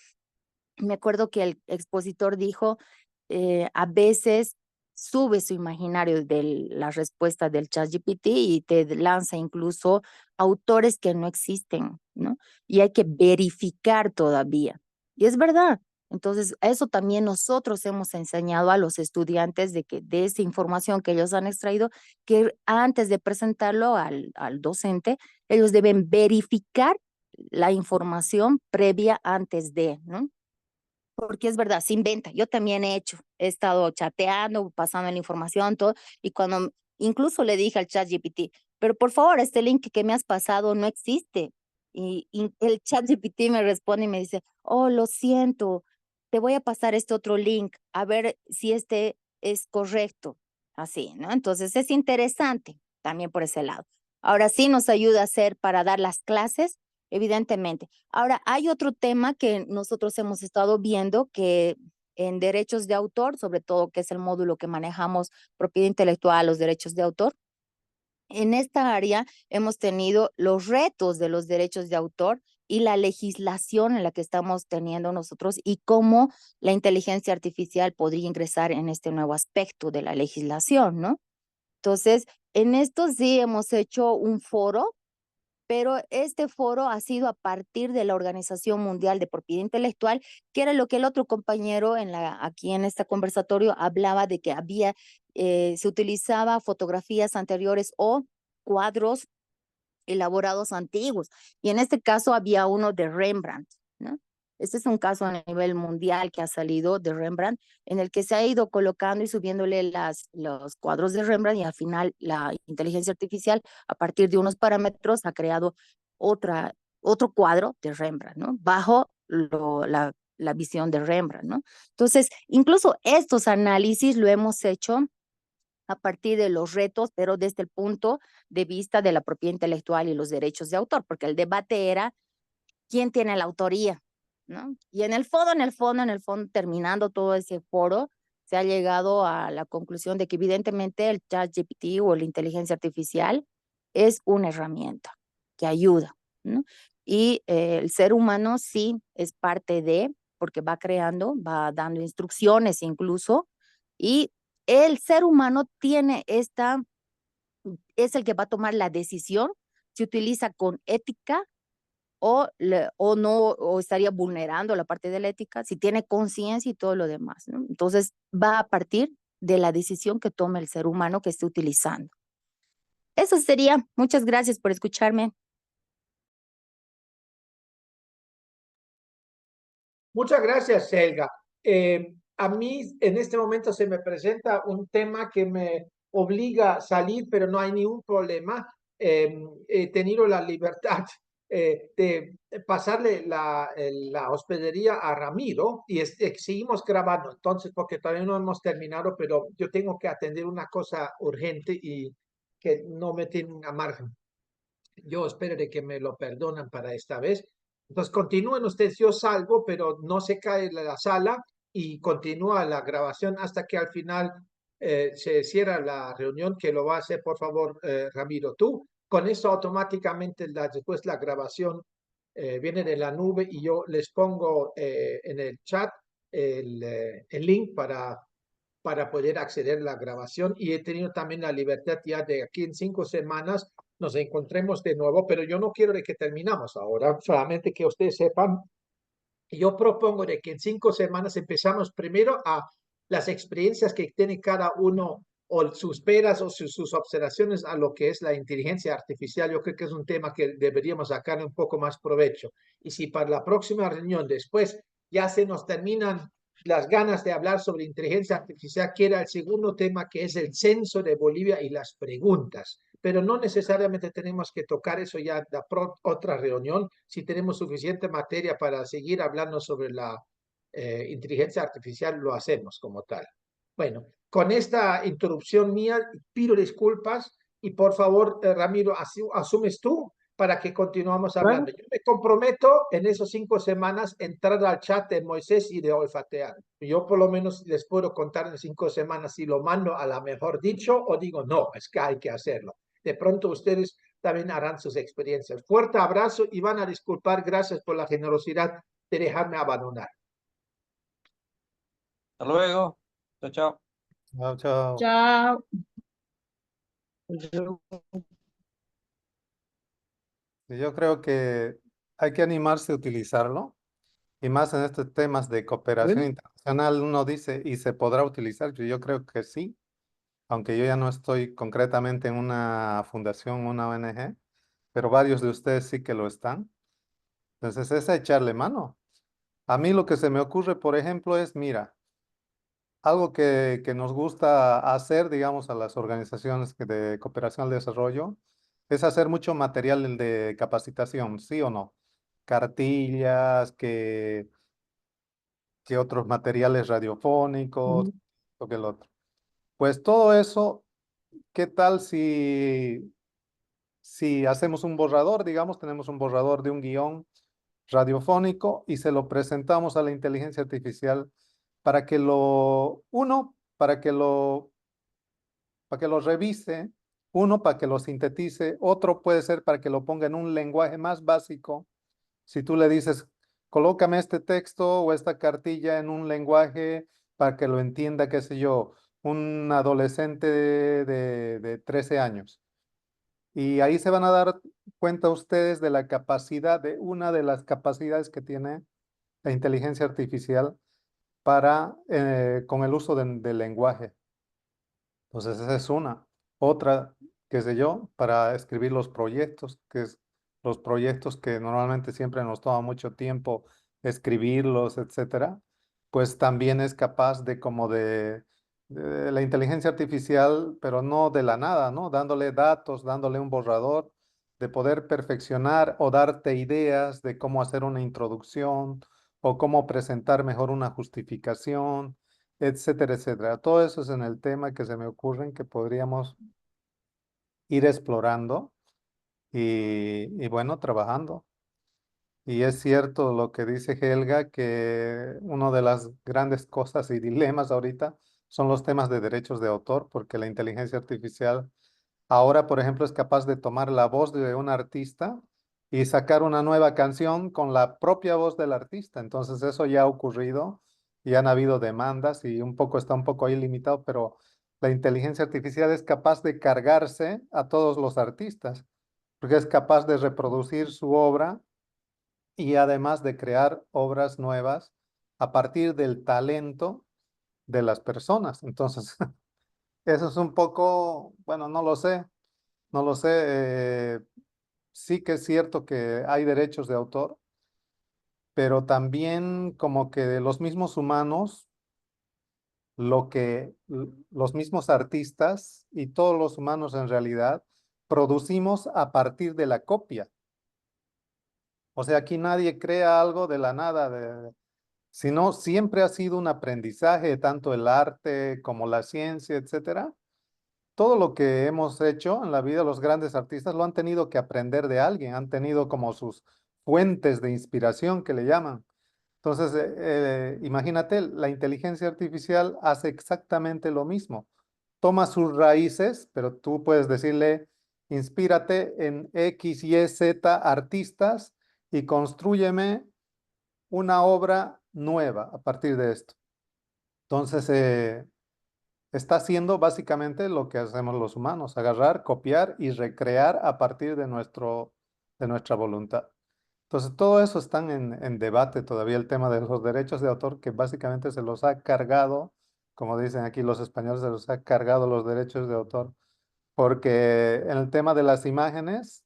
me acuerdo que el expositor dijo, a veces sube su imaginario de la respuesta del ChatGPT y te lanza incluso autores que no existen, ¿no? Y hay que verificar todavía. Y es verdad. Entonces, eso también nosotros hemos enseñado a los estudiantes de que de esa información que ellos han extraído, que antes de presentarlo al docente, ellos deben verificar la información previa antes de, ¿no? Porque es verdad, se inventa. Yo también he estado chateando, pasando la información, todo, y cuando incluso le dije al chat GPT, pero por favor, este link que me has pasado no existe. Y el chat GPT me responde y me dice, oh, lo siento, te voy a pasar este otro link, a ver si este es correcto. así, ¿no? Entonces es interesante también por ese lado. Ahora sí nos ayuda a hacer para dar las clases, evidentemente. Ahora hay otro tema que nosotros hemos estado viendo que en derechos de autor, sobre todo que es el módulo que manejamos, propiedad intelectual, los derechos de autor, en esta área hemos tenido los retos de los derechos de autor y la legislación en la que estamos teniendo nosotros y cómo la inteligencia artificial podría ingresar en este nuevo aspecto de la legislación, ¿no? Entonces, en esto sí hemos hecho un foro, pero este foro ha sido a partir de la Organización Mundial de Propiedad Intelectual, que era lo que el otro compañero aquí en este conversatorio hablaba de que se utilizaba fotografías anteriores o cuadros elaborados antiguos. Y en este caso había uno de Rembrandt, ¿no? Este es un caso a nivel mundial que ha salido de Rembrandt, en el que se ha ido colocando y subiéndole los cuadros de Rembrandt y al final la inteligencia artificial, a partir de unos parámetros, ha creado otro cuadro de Rembrandt, ¿no? Bajo la visión de Rembrandt, ¿no? Entonces, incluso estos análisis lo hemos hecho a partir de los retos, pero desde el punto de vista de la propiedad intelectual y los derechos de autor, porque el debate era quién tiene la autoría, ¿no? Y en el fondo, terminando todo ese foro, se ha llegado a la conclusión de que evidentemente el ChatGPT o la inteligencia artificial es una herramienta que ayuda, ¿no? Y el ser humano sí es parte de, porque va creando, va dando instrucciones incluso, y el ser humano es el que va a tomar la decisión si utiliza con ética o no, o estaría vulnerando la parte de la ética, si tiene conciencia y todo lo demás, ¿no? Entonces va a partir de la decisión que tome el ser humano que esté utilizando. Eso sería. Muchas gracias por escucharme. Muchas gracias, Helga. A mí en este momento se me presenta un tema que me obliga a salir, pero no hay ningún problema. He tenido la libertad de pasarle la hospedería a Ramiro y seguimos grabando, entonces, porque todavía no hemos terminado, pero yo tengo que atender una cosa urgente y que no me tienen a margen. Yo espero de que me lo perdonan para esta vez. Entonces continúen ustedes, yo salgo, pero no se cae la sala y continúa la grabación hasta que al final se cierra la reunión, que lo va a hacer, por favor, Ramiro, tú. Con eso automáticamente después la grabación viene de la nube y yo les pongo en el chat el link para poder acceder a la grabación y he tenido también la libertad ya de aquí en 5 semanas nos encontremos de nuevo, pero yo no quiero de que terminamos ahora, solamente que ustedes sepan, yo propongo de que en 5 semanas empezamos primero a las experiencias que tiene cada uno o sus peras o sus observaciones a lo que es la inteligencia artificial. Yo creo que es un tema que deberíamos sacar un poco más provecho. Y si para la próxima reunión después ya se nos terminan las ganas de hablar sobre inteligencia artificial, queda el segundo tema que es el censo de Bolivia y las preguntas. Pero no necesariamente tenemos que tocar eso ya la otra reunión, si tenemos suficiente materia para seguir hablando sobre la inteligencia artificial, lo hacemos como tal. Bueno, con esta interrupción mía, pido disculpas y por favor, Ramiro, asumes tú para que continuamos hablando. Bueno, Yo me comprometo en esos 5 semanas entrar al chat de Moisés y de Olfatear. Yo por lo menos les puedo contar en 5 semanas si lo mando a la mejor dicho o digo, no, es que hay que hacerlo. De pronto ustedes también harán sus experiencias. Fuerte abrazo y van a disculpar. Gracias por la generosidad de dejarme abandonar. Hasta luego. Chao, chao. Chao, chao. Chao. Y yo creo que hay que animarse a utilizarlo. Y más en estos temas de cooperación bueno, internacional, uno dice, ¿y se podrá utilizar? Yo creo que sí, aunque yo ya no estoy concretamente en una fundación, una ONG, pero varios de ustedes sí que lo están. Entonces, es echarle mano. A mí lo que se me ocurre, por ejemplo, es, mira, algo que nos gusta hacer, digamos, a las organizaciones de cooperación al desarrollo, es hacer mucho material de capacitación, ¿sí o no? Cartillas, que otros materiales radiofónicos, ujú, o que el otro. Pues todo eso, ¿qué tal si hacemos un borrador? Digamos, tenemos un borrador de un guión radiofónico y se lo presentamos a la inteligencia artificial para que para que lo revise, uno para que lo sintetice, otro puede ser para que lo ponga en un lenguaje más básico. Si tú le dices, colócame este texto o esta cartilla en un lenguaje para que lo entienda, qué sé yo, un adolescente de 13 años. Y ahí se van a dar cuenta ustedes de la capacidad, de una de las capacidades que tiene la inteligencia artificial con el uso del lenguaje. Entonces, esa es una. Otra, qué sé yo, para escribir los proyectos, los proyectos que normalmente siempre nos toma mucho tiempo escribirlos, etcétera, pues también es capaz de la inteligencia artificial, pero no de la nada, ¿no? Dándole datos, dándole un borrador, de poder perfeccionar o darte ideas de cómo hacer una introducción o cómo presentar mejor una justificación, etcétera, etcétera. Todo eso es en el tema que se me ocurren que podríamos ir explorando y bueno, trabajando. Y es cierto lo que dice Helga, que una de las grandes cosas y dilemas ahorita son los temas de derechos de autor, porque la inteligencia artificial ahora, por ejemplo, es capaz de tomar la voz de un artista y sacar una nueva canción con la propia voz del artista. Entonces, eso ya ha ocurrido y han habido demandas y está un poco ahí limitado, pero la inteligencia artificial es capaz de cargarse a todos los artistas, porque es capaz de reproducir su obra y además de crear obras nuevas a partir del talento de las personas. Entonces, eso es un poco, bueno, no lo sé. No lo sé, sí que es cierto que hay derechos de autor, pero también como que los mismos humanos, los mismos artistas y todos los humanos en realidad producimos a partir de la copia. O sea, aquí nadie crea algo de la nada, sino siempre ha sido un aprendizaje, tanto el arte como la ciencia, etcétera. Todo lo que hemos hecho en la vida, los grandes artistas lo han tenido que aprender de alguien, han tenido como sus fuentes de inspiración que le llaman. Entonces, imagínate, la inteligencia artificial hace exactamente lo mismo. Toma sus raíces, pero tú puedes decirle, inspírate en X, Y, Z artistas y constrúyeme una obra nueva a partir de esto. Entonces, está haciendo básicamente lo que hacemos los humanos, agarrar, copiar y recrear a partir de nuestra voluntad. Entonces, todo eso está en debate todavía, el tema de los derechos de autor, que básicamente se los ha cargado, como dicen aquí los españoles, se los ha cargado los derechos de autor, porque en el tema de las imágenes,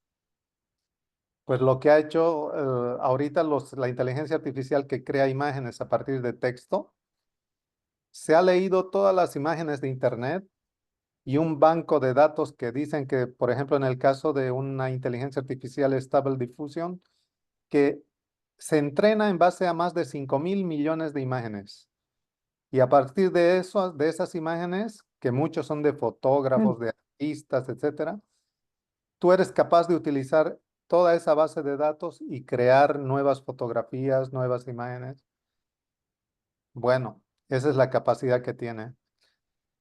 pues lo que ha hecho ahorita la inteligencia artificial que crea imágenes a partir de texto, se ha leído todas las imágenes de Internet y un banco de datos que dicen que, por ejemplo, en el caso de una inteligencia artificial Stable Diffusion, que se entrena en base a más de 5.000 millones de imágenes. Y a partir de eso, de esas imágenes, que muchos son de fotógrafos, de artistas, etcétera, tú eres capaz de utilizar toda esa base de datos y crear nuevas fotografías, nuevas imágenes. Bueno, esa es la capacidad que tiene.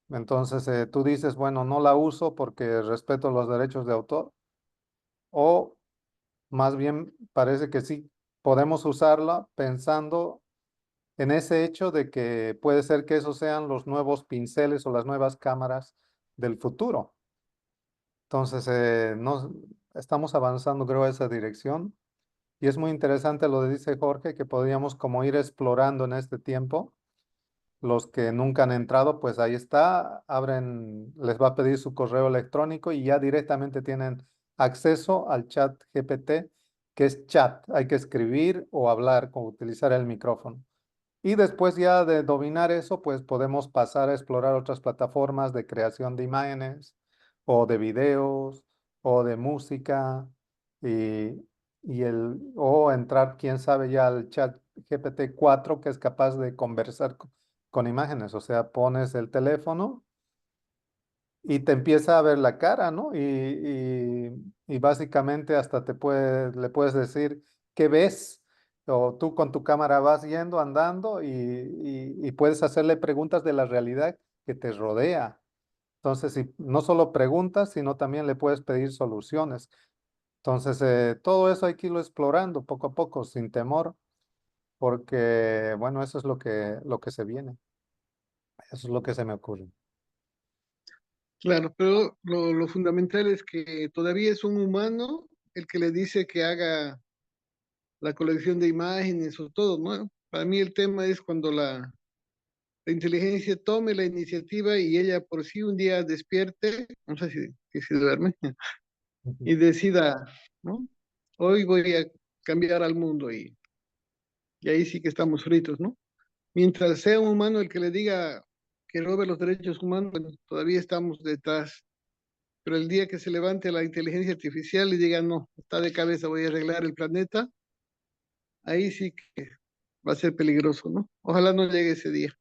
Entonces, tú dices, bueno, no la uso porque respeto los derechos de autor, o más bien parece que sí podemos usarla pensando en ese hecho de que puede ser que esos sean los nuevos pinceles o las nuevas cámaras del futuro. Entonces, estamos avanzando, creo, a esa dirección. Y es muy interesante lo que dice Jorge, que podríamos como ir explorando en este tiempo. Los que nunca han entrado, pues ahí está, les va a pedir su correo electrónico y ya directamente tienen acceso al chat GPT, que es chat, hay que escribir o hablar, con utilizar el micrófono. Y después ya de dominar eso, pues podemos pasar a explorar otras plataformas de creación de imágenes o de videos o de música o entrar, quién sabe, ya al chat GPT-4 que es capaz de conversar con imágenes. O sea, pones el teléfono y te empieza a ver la cara, ¿no? Y básicamente hasta le puedes decir qué ves, o tú con tu cámara vas yendo, andando, y puedes hacerle preguntas de la realidad que te rodea. Entonces, no solo preguntas, sino también le puedes pedir soluciones. Entonces, todo eso hay que irlo explorando poco a poco, sin temor, porque, bueno, eso es lo que se viene. Eso es lo que se me ocurre. Claro, pero lo fundamental es que todavía es un humano el que le dice que haga la colección de imágenes o todo, ¿no? Para mí el tema es cuando la inteligencia tome la iniciativa y ella por sí un día despierte, no sé si se duerme, Ujú. y decida, ¿no? Hoy voy a cambiar al mundo y ahí sí que estamos fritos, ¿no? Mientras sea un humano el que le diga que robe los derechos humanos, bueno, todavía estamos detrás. Pero el día que se levante la inteligencia artificial y diga, no, está de cabeza, voy a arreglar el planeta, ahí sí que va a ser peligroso, ¿no? Ojalá no llegue ese día.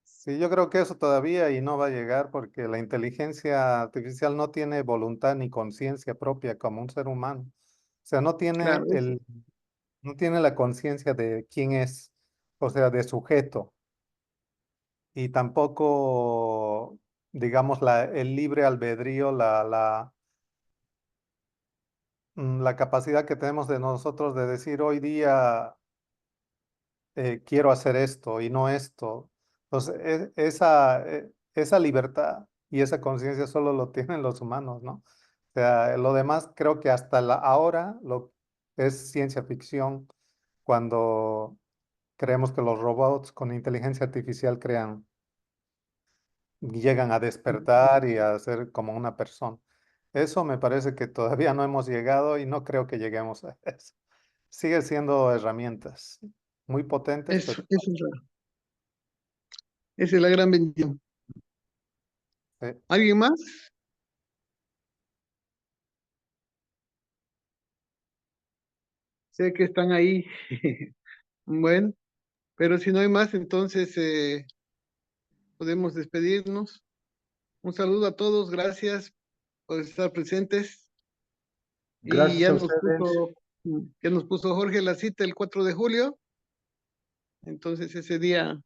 Sí, yo creo que eso todavía y no va a llegar porque la inteligencia artificial no tiene voluntad ni conciencia propia como un ser humano. O sea, Claro, eso. no tiene la conciencia de quién es, o sea, de sujeto, y tampoco, digamos, el libre albedrío, la capacidad que tenemos de nosotros de decir hoy día quiero hacer esto y no esto. Entonces, esa libertad y esa conciencia solo lo tienen los humanos, ¿no? O sea, lo demás creo que hasta ahora es ciencia ficción cuando creemos que los robots con inteligencia artificial llegan a despertar y a ser como una persona. Eso me parece que todavía no hemos llegado y no creo que lleguemos a eso. Sigue siendo herramientas muy potentes, pero Esa es la gran bendición. sí. ¿Alguien más? Sé que están ahí. Bueno, pero si no hay más, entonces podemos despedirnos. Un saludo a todos, gracias por estar presentes. Y Gracias a ustedes. ya nos puso Jorge la cita el 4 de julio. Entonces ese día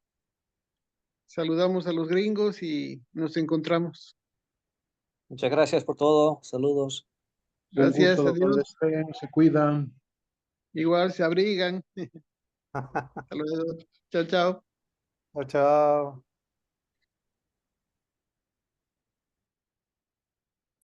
saludamos a los gringos y nos encontramos. Muchas gracias por todo. Saludos. Un gusto Gracias, donde adiós. estén, se cuidan. Igual se abrigan. Saludos. Chao, chao. Chao, chao.